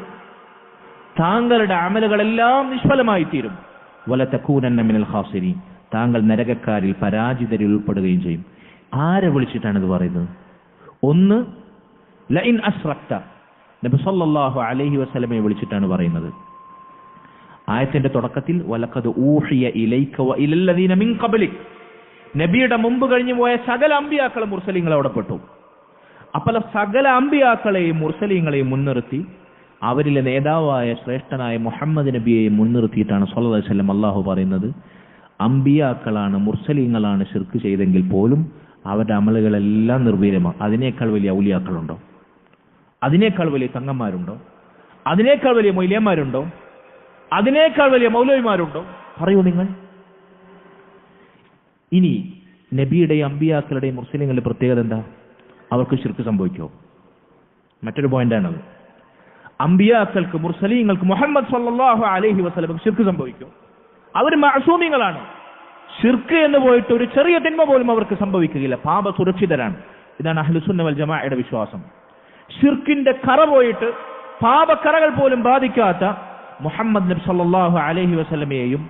താങ്കളുടെ അമലുകളെല്ലാം നിഷ്ഫലമായി തീരും. വലതകൂനന്ന മിനൽ ഖാസിരീൻ, താങ്കൾ നരകക്കാരിൽ പരാജിതരിൽ ഉൾപ്പെടുകയും ചെയ്യും. ആരെ വിളിച്ചിട്ടാണ് ഇത് പറയുന്നത്? ഒന്ന്, ലഇൻ അശ്റക്ത, നബി സല്ലല്ലാഹു അലൈഹി വസല്ലമയെ വിളിച്ചിട്ടാണ് പറയുന്നത്. ആയത്തിന്റെ തുടക്കത്തിൽ വലഖദ് ഊഹിയ ഇലൈക വഇലല്ലദീന മിൻ ഖബ്ലിക, നബിയുടെ മുമ്പ് കഴിഞ്ഞു പോയ സകല അമ്പിയാക്കളും മുർസലീങ്ങളും അവിടെ പെട്ടു. അപ്പോൾ സകല അമ്പിയാക്കളെയും മുർസലീങ്ങളെയും മുൻനിർത്തി അവരിലെ നേതാവായ ശ്രേഷ്ഠനായ മുഹമ്മദ് നബിയെ മുൻനിർത്തിയിട്ടാണ് സല്ലല്ലാഹു അലൈഹി വസല്ലം അല്ലാഹു പറയുന്നത്, അമ്പിയാക്കളാണ് മുർസലീങ്ങളാണ് ശിർക്ക് ചെയ്തെങ്കിൽ പോലും അവരുടെ അമലുകളെല്ലാം നിർവീര്യമാണ്. അതിനേക്കാൾ വലിയ ഔലിയാക്കളുണ്ടോ? അതിനേക്കാൾ വലിയ തങ്ങന്മാരുണ്ടോ? അതിനേക്കാൾ വലിയ മൊയ്ലിയന്മാരുണ്ടോ? അതിനേക്കാൾ വലിയ മൗലവിമാരുണ്ടോ? പറയൂ നിങ്ങൾ. ഇനി നബിയുടെയും അമ്പിയാക്കളുടെയും മുസ്ലിങ്ങളുടെ പ്രത്യേകത എന്താ? അവർക്ക് ശിർക്ക് സംഭവിക്കോ? മറ്റൊരു പോയിന്റാണത്. അമ്പിയാക്കൾക്ക്, മുർസലീങ്ങൾക്ക്, മുഹമ്മദ് സല്ലല്ലാഹു അലൈഹി വസല്ലം ശിർക്ക് സംഭവിക്കോ? അവർ മഅസൂമികളാണ്. ശിർക്ക് എന്ന് പോയിട്ട് ഒരു ചെറിയ തിന്മ പോലും അവർക്ക് സംഭവിക്കുകയില്ല. പാപ സുരക്ഷിതരാണ്. ഇതാണ് അഹ്ലുസുന്ന വൽ ജമാഅയുടെ വിശ്വാസം. ശിർക്കിന്റെ കറ പോയിട്ട് പാപക്കറകൾ പോലും ബാധിക്കാത്ത മുഹമ്മദ് നബി സല്ലല്ലാഹു അലൈഹി വസല്ലമയെയും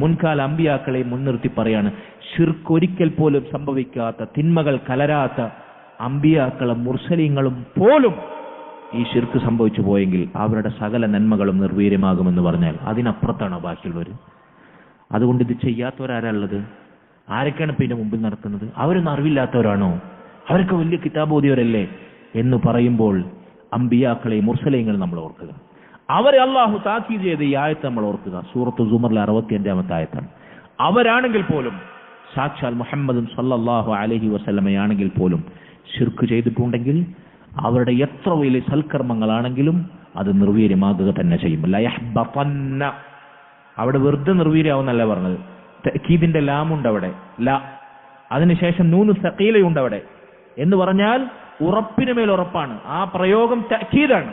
മുൻകാല അമ്പിയാക്കളെയും മുൻനിർത്തി പറയാണ്, ശിർക്ക് ഒരിക്കൽ പോലും സംഭവിക്കാത്ത, തിന്മകൾ കലരാത്ത അമ്പിയാക്കളും മുർസലീങ്ങളും പോലും ഈ ശിർക്ക് സംഭവിച്ചു പോയെങ്കിൽ അവരുടെ സകല നന്മകളും നിർവീര്യമാകുമെന്ന് പറഞ്ഞാൽ അതിനപ്പുറത്താണ് ബാക്കിയുള്ളവർ. അതുകൊണ്ട് ഇത് ചെയ്യാത്തവരാരുള്ളത്? ആരൊക്കെയാണ് പിന്നെ മുമ്പിൽ നടക്കുന്നത്? അവരൊന്നും അറിവില്ലാത്തവരാണോ? അവർക്ക് വലിയ കിതാബ് ഓതിയവരല്ലേ എന്ന് പറയുമ്പോൾ അമ്പിയാക്കളെയും മുർസലീങ്ങളും നമ്മൾ ഓർക്കുക. അവരെ അള്ളാഹു താക്കീത് ചെയ്ത ഈ ആയത്ത് നമ്മൾ ഓർക്കുക. സൂറത്ത് സുമറിലെ 65-ാമത്തെ ആയത്താണ്. അവരാണെങ്കിൽ പോലും, സാക്ഷാൽ മുഹമ്മദും സല്ലല്ലാഹു അലൈഹി വസല്ലമയാണെങ്കിൽ പോലും ശിർക്ക് ചെയ്തിട്ടുണ്ടെങ്കിൽ അവരുടെ എത്ര വലിയ സൽക്കർമ്മങ്ങളാണെങ്കിലും അത് നിർവീര്യമാകുക തന്നെ ചെയ്യും. ലയഹ്ബതന്ന, അവിടെ വെറുതെ നിർവീര്യമാവുന്നല്ല പറഞ്ഞത്. തഅക്കീദിന്റെ ലാമുണ്ട് അവിടെ, ല. അതിനുശേഷം നൂനു സഖീലയുണ്ട് അവിടെ. എന്ന് പറഞ്ഞാൽ ഉറപ്പിന് മേൽ ഉറപ്പാണ്. ആ പ്രയോഗം തഅക്കീദാണ്.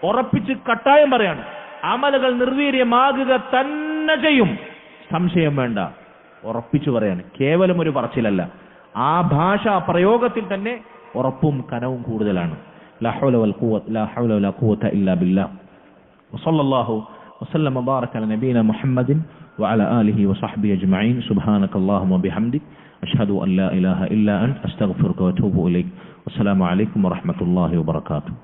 ഉറപ്പിച്ച് കട്ടായം പറയാണ്. അമലുകൾ നിർവീര്യമാകുക തന്നെ ചെയ്യും, സംശയം വേണ്ട. ഉറപ്പിച്ചു പറയാണ്, കേവലം ഒരു പറച്ചിലല്ല. ആ ഭാഷ പ്രയോഗത്തിൽ തന്നെ ഉറപ്പും കനവും കൂടുതലാണ്. ലാ ഹൗല വലാ ഖുവത ഇല്ലാ ബില്ലാഹ്. വസല്ലല്ലാഹു വസല്ലമ വബാറക അലാ നബീന മുഹമ്മദിൻ വഅലാ ആലിഹി വസഹ്ബിഹി അജ്മഈൻ. സുബ്ഹാനകല്ലാഹുമ്മ വബിഹംദിക അഷ്ഹദു അൻ ലാ ഇലാഹ ഇല്ലാ അൻത അസ്തഗ്ഫിറുക വഅതൂബു ഇലൈക്. വസ്സലാമു അലൈക്കും വറഹ്മത്തുള്ളാഹി വബറകാതുഹു.